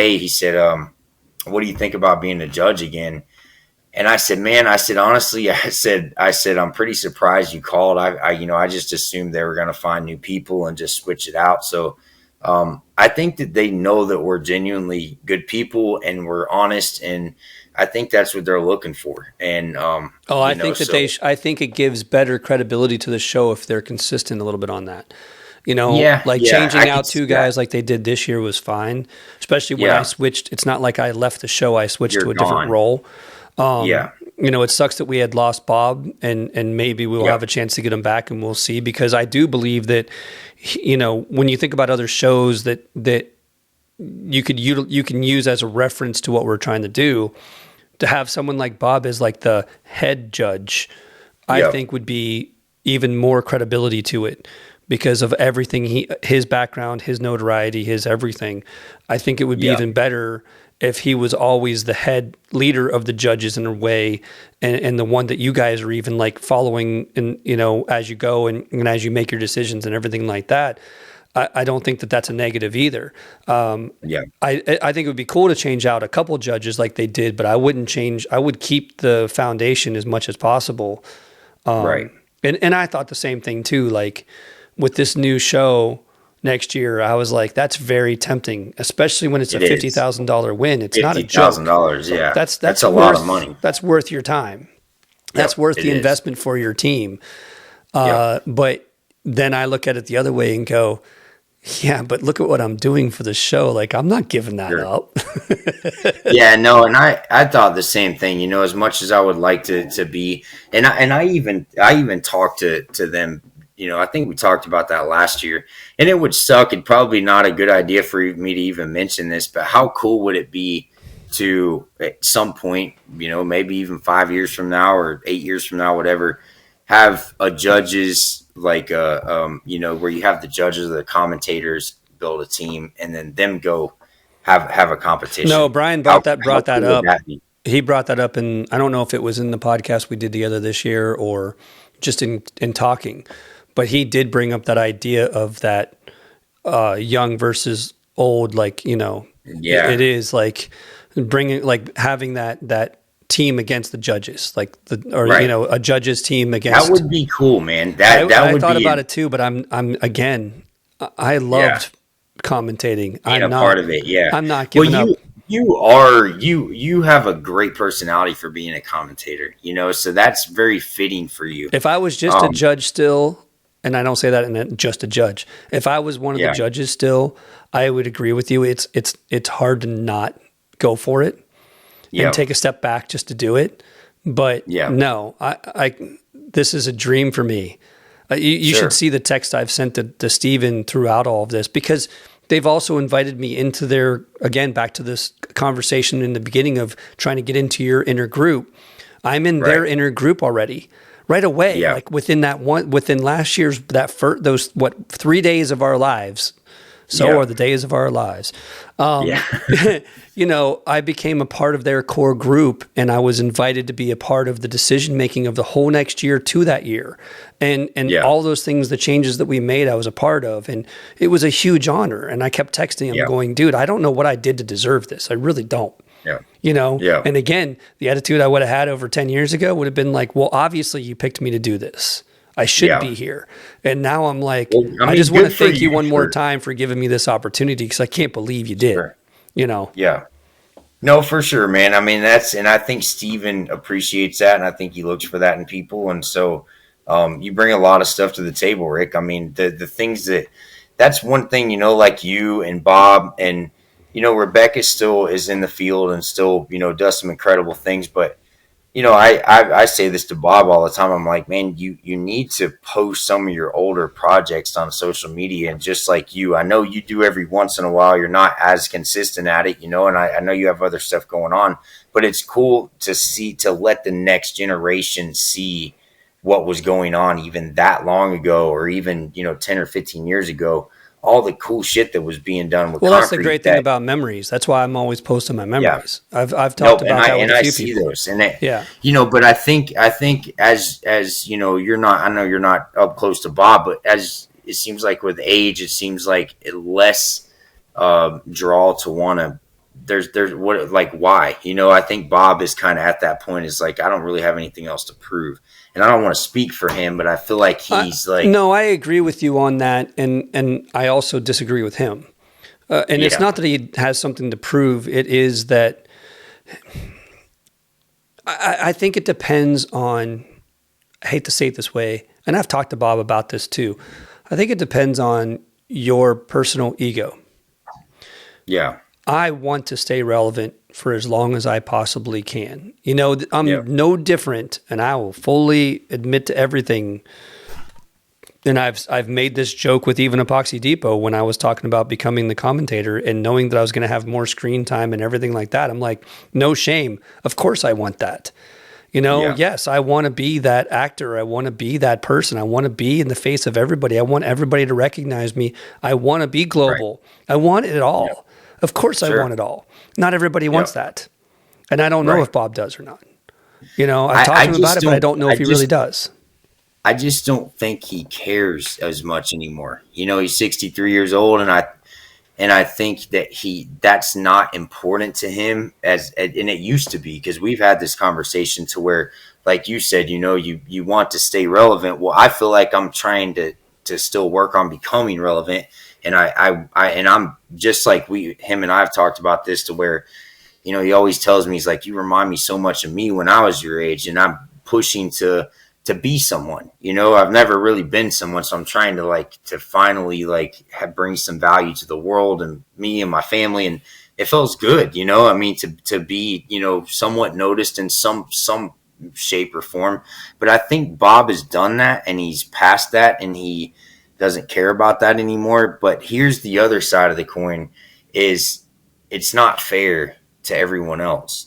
B: what do you think about being a judge again? And I said, man, honestly, I said, I'm pretty surprised you called. I just assumed they were going to find new people and just switch it out. So I think that they know that we're genuinely good people and we're honest, and I think that's what they're looking for. And
A: I think it gives better credibility to the show if they're consistent a little bit on that. Changing out two guys like they did this year was fine, especially when I switched. It's not like I left the show; I switched to a different role. It sucks that we had lost Bob, and maybe we'll have a chance to get him back, and we'll see. Because I do believe that, when you think about other shows that you can use as a reference to what we're trying to do, to have someone like Bob as like the head judge, I think would be even more credibility to it because of everything his background, his notoriety, his everything. I think it would be even better if he was always the head leader of the judges in a way, and the one that you guys are even like following and, as you go and as you make your decisions and everything like that. I don't think that that's a negative either. I think it would be cool to change out a couple judges like they did, but I would keep the foundation as much as possible. Right. And I thought the same thing too, like with this new show next year, I was like, that's very tempting, especially when it's a $50,000 win. It's not a joke.
B: $50,000, yeah.
A: That's
B: a lot of money.
A: That's worth your time. That's worth the investment for your team. But then I look at it the other way and go, yeah, but look at what I'm doing for the show. Like, I'm not giving that up.
B: And I thought the same thing, as much as I would like to be, and I even talked to them. I think we talked about that last year, and it would suck. It'd probably not a good idea for me to even mention this, but how cool would it be to, at some point, maybe even 5 years from now or 8 years from now, whatever, have a judges like, where you have the judges or the commentators build a team and then them go have a competition.
A: No, Brian brought that up. He brought that up, and I don't know if it was in the podcast we did together this year or just in talking. But he did bring up that idea of that young versus old, like, it is like having that team against the judges, like a judges team against.
B: That would be cool, man.
A: I thought about it too, but I loved commentating. I'm not
B: part of it. Yeah,
A: I'm not giving up.
B: You have a great personality for being a commentator, so that's very fitting for you.
A: If I was just a judge still. And I don't say that in just a judge. If I was one of the judges still, I would agree with you. It's hard to not go for it and take a step back just to do it. But no, this is a dream for me. You should see the text I've sent to Steven throughout all of this, because they've also invited me into back to this conversation in the beginning of trying to get into your inner group. I'm in their inner group already right away.
B: Yeah.
A: Like within last year's, those 3 days of our lives. So are the days of our lives. You know, I became a part of their core group, and I was invited to be a part of the decision making of the whole next year to that year. And all those things, the changes that we made, I was a part of. And it was a huge honor. And I kept texting him going, dude, I don't know what I did to deserve this. I really don't.
B: Yeah.
A: You know? Yeah. And again, the attitude I would have had over 10 years ago would have been like, well, obviously you picked me to do this. I should be here. And now I'm like, I just want to thank you one more time for giving me this opportunity, because I can't believe you did, you know?
B: Yeah. No, for sure, man. I mean, and I think Steven appreciates that, and I think he looks for that in people. And so you bring a lot of stuff to the table, Rick. I mean, the things that's one thing, you know, like you and Bob and, you know, Rebecca still is in the field and still, you know, does some incredible things. But, you know, I say this to Bob all the time. I'm like, man, you need to post some of your older projects on social media. And just like you, I know you do every once in a while. You're not as consistent at it, you know, and I know you have other stuff going on. But it's cool to let the next generation see what was going on even that long ago, or even, you know, 10 or 15 years ago. All the cool shit that was being done with concrete.
A: Well, that's the great thing about memories. That's why I'm always posting my memories. Yeah. I've talked about that with a few people. Those,
B: and you know, but I think as you know, I know you're not up close to Bob, but as it seems like with age, it seems like less draw to want to. There's what, like, why, you know, I think Bob is kind of at that point, is like, I don't really have anything else to prove. And I don't want to speak for him, but I feel like he's
A: no, I agree with you on that. And I also disagree with him. And it's not that he has something to prove. It is that I think it depends on, I hate to say it this way, and I've talked to Bob about this too. I think it depends on your personal ego.
B: Yeah.
A: I want to stay relevant for as long as I possibly can. You know, I'm no different, and I will fully admit to everything. And I've made this joke with even Epoxy Depot when I was talking about becoming the commentator and knowing that I was going to have more screen time and everything like that. I'm like, no shame. Of course I want that. You know, yes, I want to be that actor. I want to be that person. I want to be in the face of everybody. I want everybody to recognize me. I want to be global. Right. I want it all. Yeah. Of course I want it all. Not everybody wants that. And I don't know if Bob does or not. You know, I've talked to him about it, but I don't know if he really does.
B: I just don't think he cares as much anymore. You know, he's 63 years old, and I think that that's not important to him and it used to be, because we've had this conversation to where, like you said, you know, you want to stay relevant. Well, I feel like I'm trying to still work on becoming relevant. And I'm just like him and I have talked about this, to where, you know, he always tells me, he's like, you remind me so much of me when I was your age, and I'm pushing to be someone, you know. I've never really been someone, so I'm trying to finally bring some value to the world and me and my family, and it feels good, you know. I mean, to be, you know, somewhat noticed in some shape or form. But I think Bob has done that, and he's past that, and he doesn't care about that anymore. But here's the other side of the coin, is it's not fair to everyone else.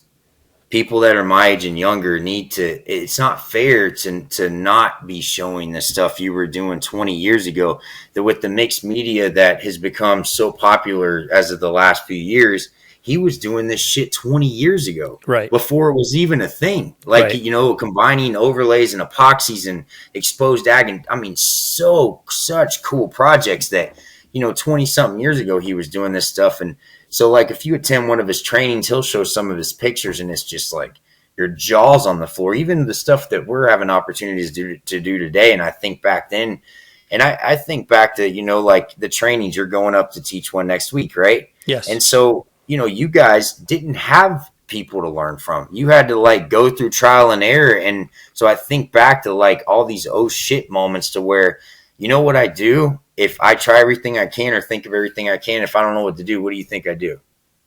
B: People that are my age and younger it's not fair to not be showing the stuff you were doing 20 years ago. That with the mixed media that has become so popular as of the last few years, he was doing this shit 20 years ago,
A: right
B: before it was even a thing. You know, combining overlays and epoxies and exposed ag, and I mean, such cool projects that, you know, 20 something years ago he was doing this stuff. And so, if you attend one of his trainings, he'll show some of his pictures, and it's just like your jaw's on the floor. Even the stuff that we're having opportunities to do today. And I think back then, and I think back to, you know, the trainings, you're going up to teach one next week, right?
A: Yes.
B: And so, you know, you guys didn't have people to learn from. You had to go through trial and error. And so I think back to all these oh shit moments, to where, you know what I do? If I try everything I can, or think of everything I can, if I don't know what to do, what do you think I do?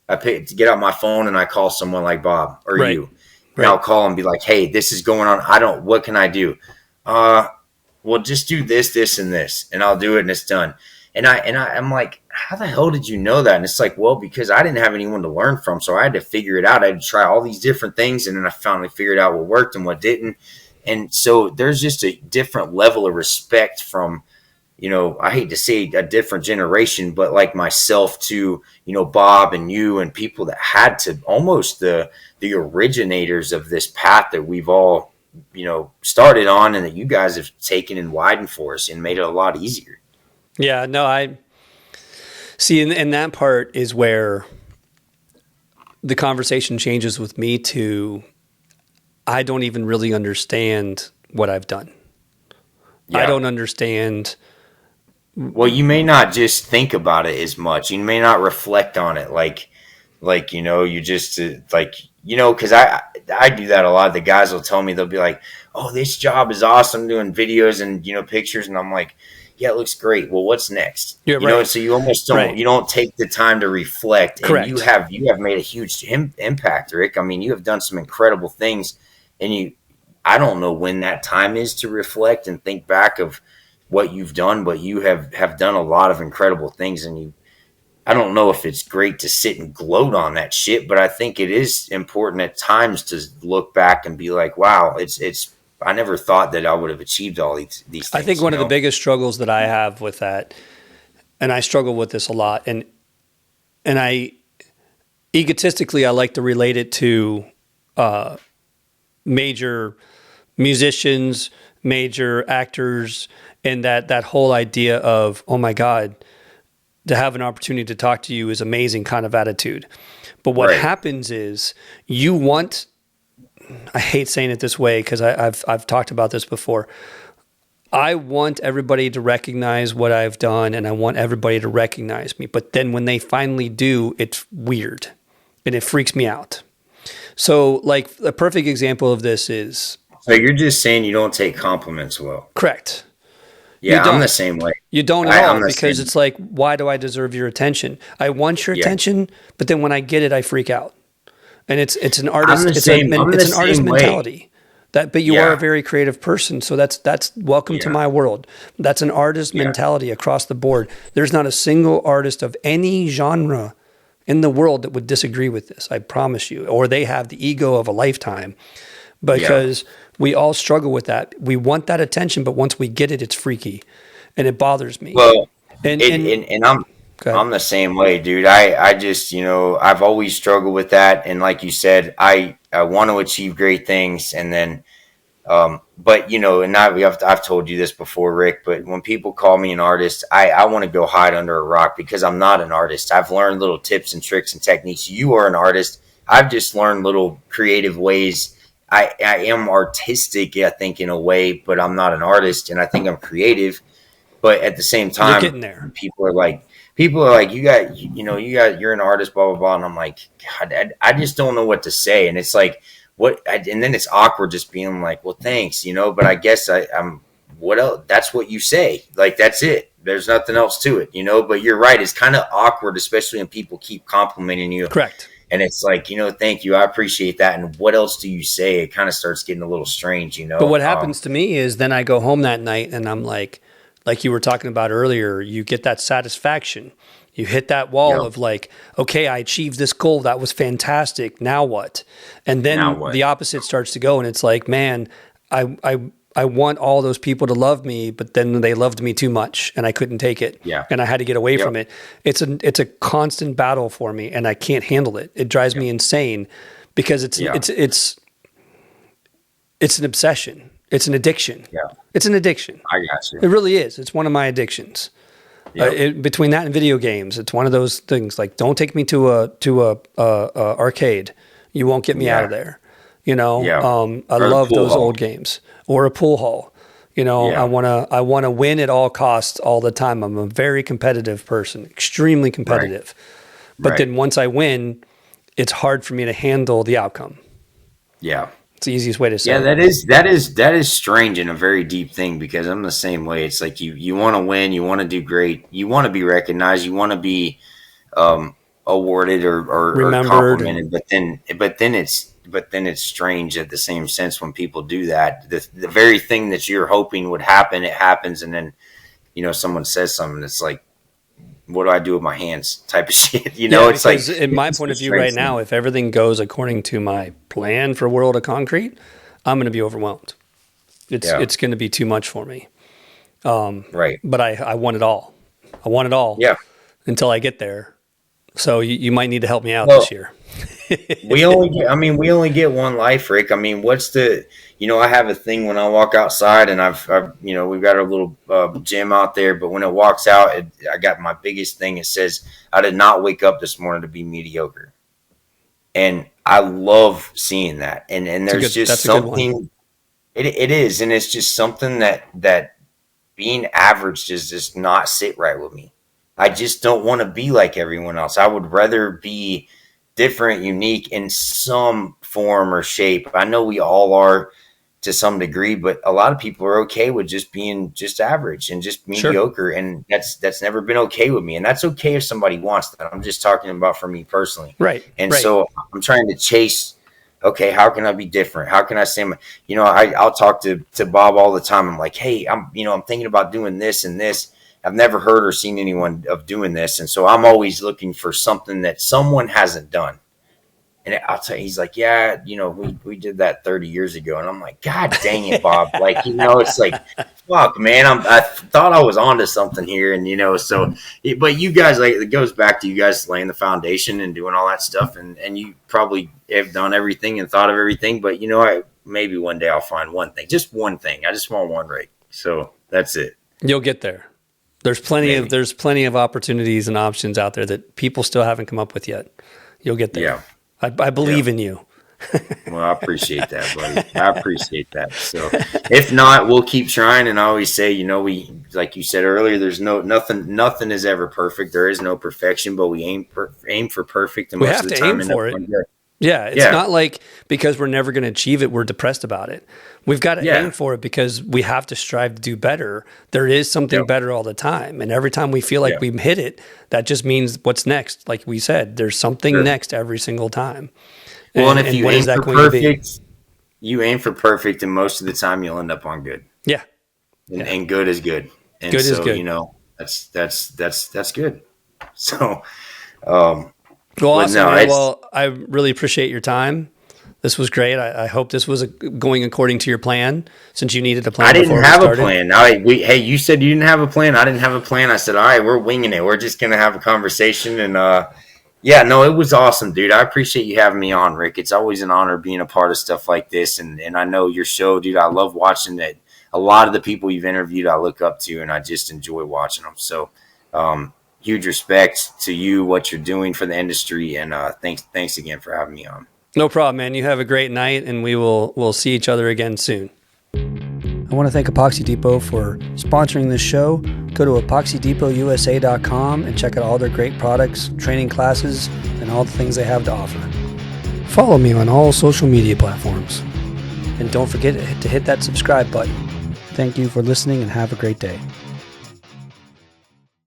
B: I get out my phone and I call someone like Bob or you. And I'll call and be like, hey, this is going on. What can I do? Well, just do this, this, and this, and I'll do it, and it's done. And I'm like, how the hell did you know that? And it's like, well, because I didn't have anyone to learn from. So I had to figure it out. I had to try all these different things. And then I finally figured out what worked and what didn't. And so there's just a different level of respect from, I hate to say a different generation, but like myself to, Bob and you and people that had to almost the originators of this path that we've all, started on and that you guys have taken and widened for us and made it a lot easier.
A: Yeah, no, I see. And that part is where the conversation changes with me to, I don't even really understand what I've done. Yeah. I don't understand.
B: Well, you may not just think about it as much. You may not reflect on it you just because I do that a lot. The guys will tell me, they'll be like, oh, this job is awesome, doing videos and pictures, and I'm like, yeah, it looks great. Well, what's next?
A: Yeah, right.
B: So you almost don't you don't take the time to reflect.
A: Correct.
B: And you have made a huge impact, Rick. I mean, you have done some incredible things, and I don't know when that time is to reflect and think back of what you've done, but you have done a lot of incredible things, and I don't know if it's great to sit and gloat on that shit, but I think it is important at times to look back and be like, wow, I never thought that I would have achieved all these things.
A: I think one of the biggest struggles that I have with that, and I struggle with this a lot, and I egotistically, I like to relate it to major musicians, major actors, and that whole idea of, oh my God, to have an opportunity to talk to you is amazing kind of attitude. But what happens is I hate saying it this way because I've talked about this before. I want everybody to recognize what I've done, and I want everybody to recognize me. But then when they finally do, it's weird and it freaks me out. So like a perfect example of this is...
B: So you're just saying you don't take compliments well.
A: Correct.
B: Yeah, I'm the same way.
A: You don't at all, because it's like, why do I deserve your attention? I want your attention, but then when I get it, I freak out. And it's an artist. It's an artist mentality. But you are a very creative person, so that's welcome to my world. That's an artist mentality across the board. There's not a single artist of any genre in the world that would disagree with this. I promise you. Or they have the ego of a lifetime, because we all struggle with that. We want that attention, but once we get it, it's freaky, and it bothers me.
B: Well, and I'm the same way, dude. I just, I've always struggled with that. And like you said, I want to achieve great things. And then, but and I've told you this before, Rick, but when people call me an artist, I want to go hide under a rock, because I'm not an artist. I've learned little tips and tricks and techniques. You are an artist. I've just learned little creative ways. I am artistic, I think, in a way, but I'm not an artist, and I think I'm creative. But at the same time,
A: you're getting there.
B: People are like, you're an artist, blah blah blah, and I'm like, God, I just don't know what to say, and it's like, and then it's awkward just being like, well, thanks, but I guess I'm what else? That's what you say, like that's it. There's nothing else to it, But you're right, it's kind of awkward, especially when people keep complimenting you.
A: Correct.
B: And it's like, thank you, I appreciate that. And what else do you say? It kind of starts getting a little strange,
A: But what happens to me is then I go home that night and I'm like you were talking about earlier, you get that satisfaction. You hit that wall of like, okay, I achieved this goal. That was fantastic. Now what? And then the opposite starts to go. And it's like, man, I want all those people to love me, but then they loved me too much and I couldn't take it.
B: Yeah.
A: And I had to get away from it. It's a constant battle for me, and I can't handle it. It drives me insane, because it's an obsession. It's an addiction.
B: Yeah.
A: It's an addiction.
B: I got you.
A: It really is. It's one of my addictions. Between that and video games, it's one of those things. Like, don't take me to a arcade. You won't get me out of there. I love those old games. Or a pool hall. I want to win at all costs all the time. I'm a very competitive person, extremely competitive. Right. But then once I win, it's hard for me to handle the outcome.
B: Yeah.
A: It's the easiest way to say.
B: Yeah, that is strange and a very deep thing, because I'm the same way. It's like you want to win, you want to do great, you want to be recognized, you want to be awarded or complimented, but then it's strange at the same sense when people do that. The very thing that you're hoping would happen, it happens, and then someone says something that's like, what do I do with my hands type of shit. You know, it's like,
A: in my point of view right now, if everything goes according to my plan for World of Concrete, I'm going to be overwhelmed. It's going to be too much for me.
B: Right.
A: But I want it all. I want it all.
B: Yeah.
A: Until I get there. So you might need to help me out this year.
B: we only get one life, Rick. I mean, I have a thing when I walk outside, and I've we've got our little gym out there, but when it walks out, I got my biggest thing. It says, I did not wake up this morning to be mediocre. And I love seeing that. And there's just something, it is. And it's just something that being average does just not sit right with me. I just don't want to be like everyone else. I would rather be different, unique in some form or shape. I know we all are to some degree, but a lot of people are okay with just being just average and just mediocre. Sure. And that's never been okay with me. And that's okay if somebody wants that. I'm just talking about for me personally.
A: Right.
B: And so I'm trying to chase, okay, how can I be different? How can I say, I'll talk to Bob all the time. I'm like, hey, I'm thinking about doing this and this. I've never heard or seen anyone of doing this. And so I'm always looking for something that someone hasn't done. And I'll tell you, he's like, yeah, we did that 30 years ago. And I'm like, God dang it, Bob. Like, it's like, fuck, man, I thought I was onto something here. And, but you guys, like, it goes back to you guys laying the foundation and doing all that stuff. And you probably have done everything and thought of everything. But, maybe one day I'll find one thing, just one thing. I just want one rake. So that's it.
A: You'll get there. There's plenty of opportunities and options out there that people still haven't come up with yet. You'll get there. Yeah. I believe in you.
B: Well, I appreciate that, buddy. I appreciate that. So if not, we'll keep trying. And I always say, we, like you said earlier, there's nothing is ever perfect. There is no perfection, but we aim for perfect. And
A: we have to aim for it. Yeah, it's not like because we're never going to achieve it, we're depressed about it. We've got to aim for it because we have to strive to do better. There is something better all the time. And every time we feel like we've hit it, that just means what's next. Like we said, there's something next every single time.
B: Well, and if you aim for perfect, you aim for perfect, and most of the time you'll end up on good.
A: Yeah.
B: And good is good. And
A: good is good.
B: That's good. So,
A: well, awesome, I really appreciate your time. This was great. I hope this was going according to your plan, since you needed a plan.
B: I didn't have a plan. Hey, you said you didn't have a plan. I didn't have a plan. I said, all right, we're winging it. We're just going to have a conversation. And it was awesome, dude. I appreciate you having me on, Rick. It's always an honor being a part of stuff like this. And I know your show, dude, I love watching it. A lot of the people you've interviewed, I look up to, and I just enjoy watching them. So, huge respect to you, what you're doing for the industry, and thanks again for having me on.
A: No problem, man. You have a great night, and we'll see each other again soon. I want to thank Epoxy Depot for sponsoring this show. Go to epoxydepotusa.com and check out all their great products, training classes, and all the things they have to offer. Follow me on all social media platforms. And don't forget to hit that subscribe button. Thank you for listening, and have a great day.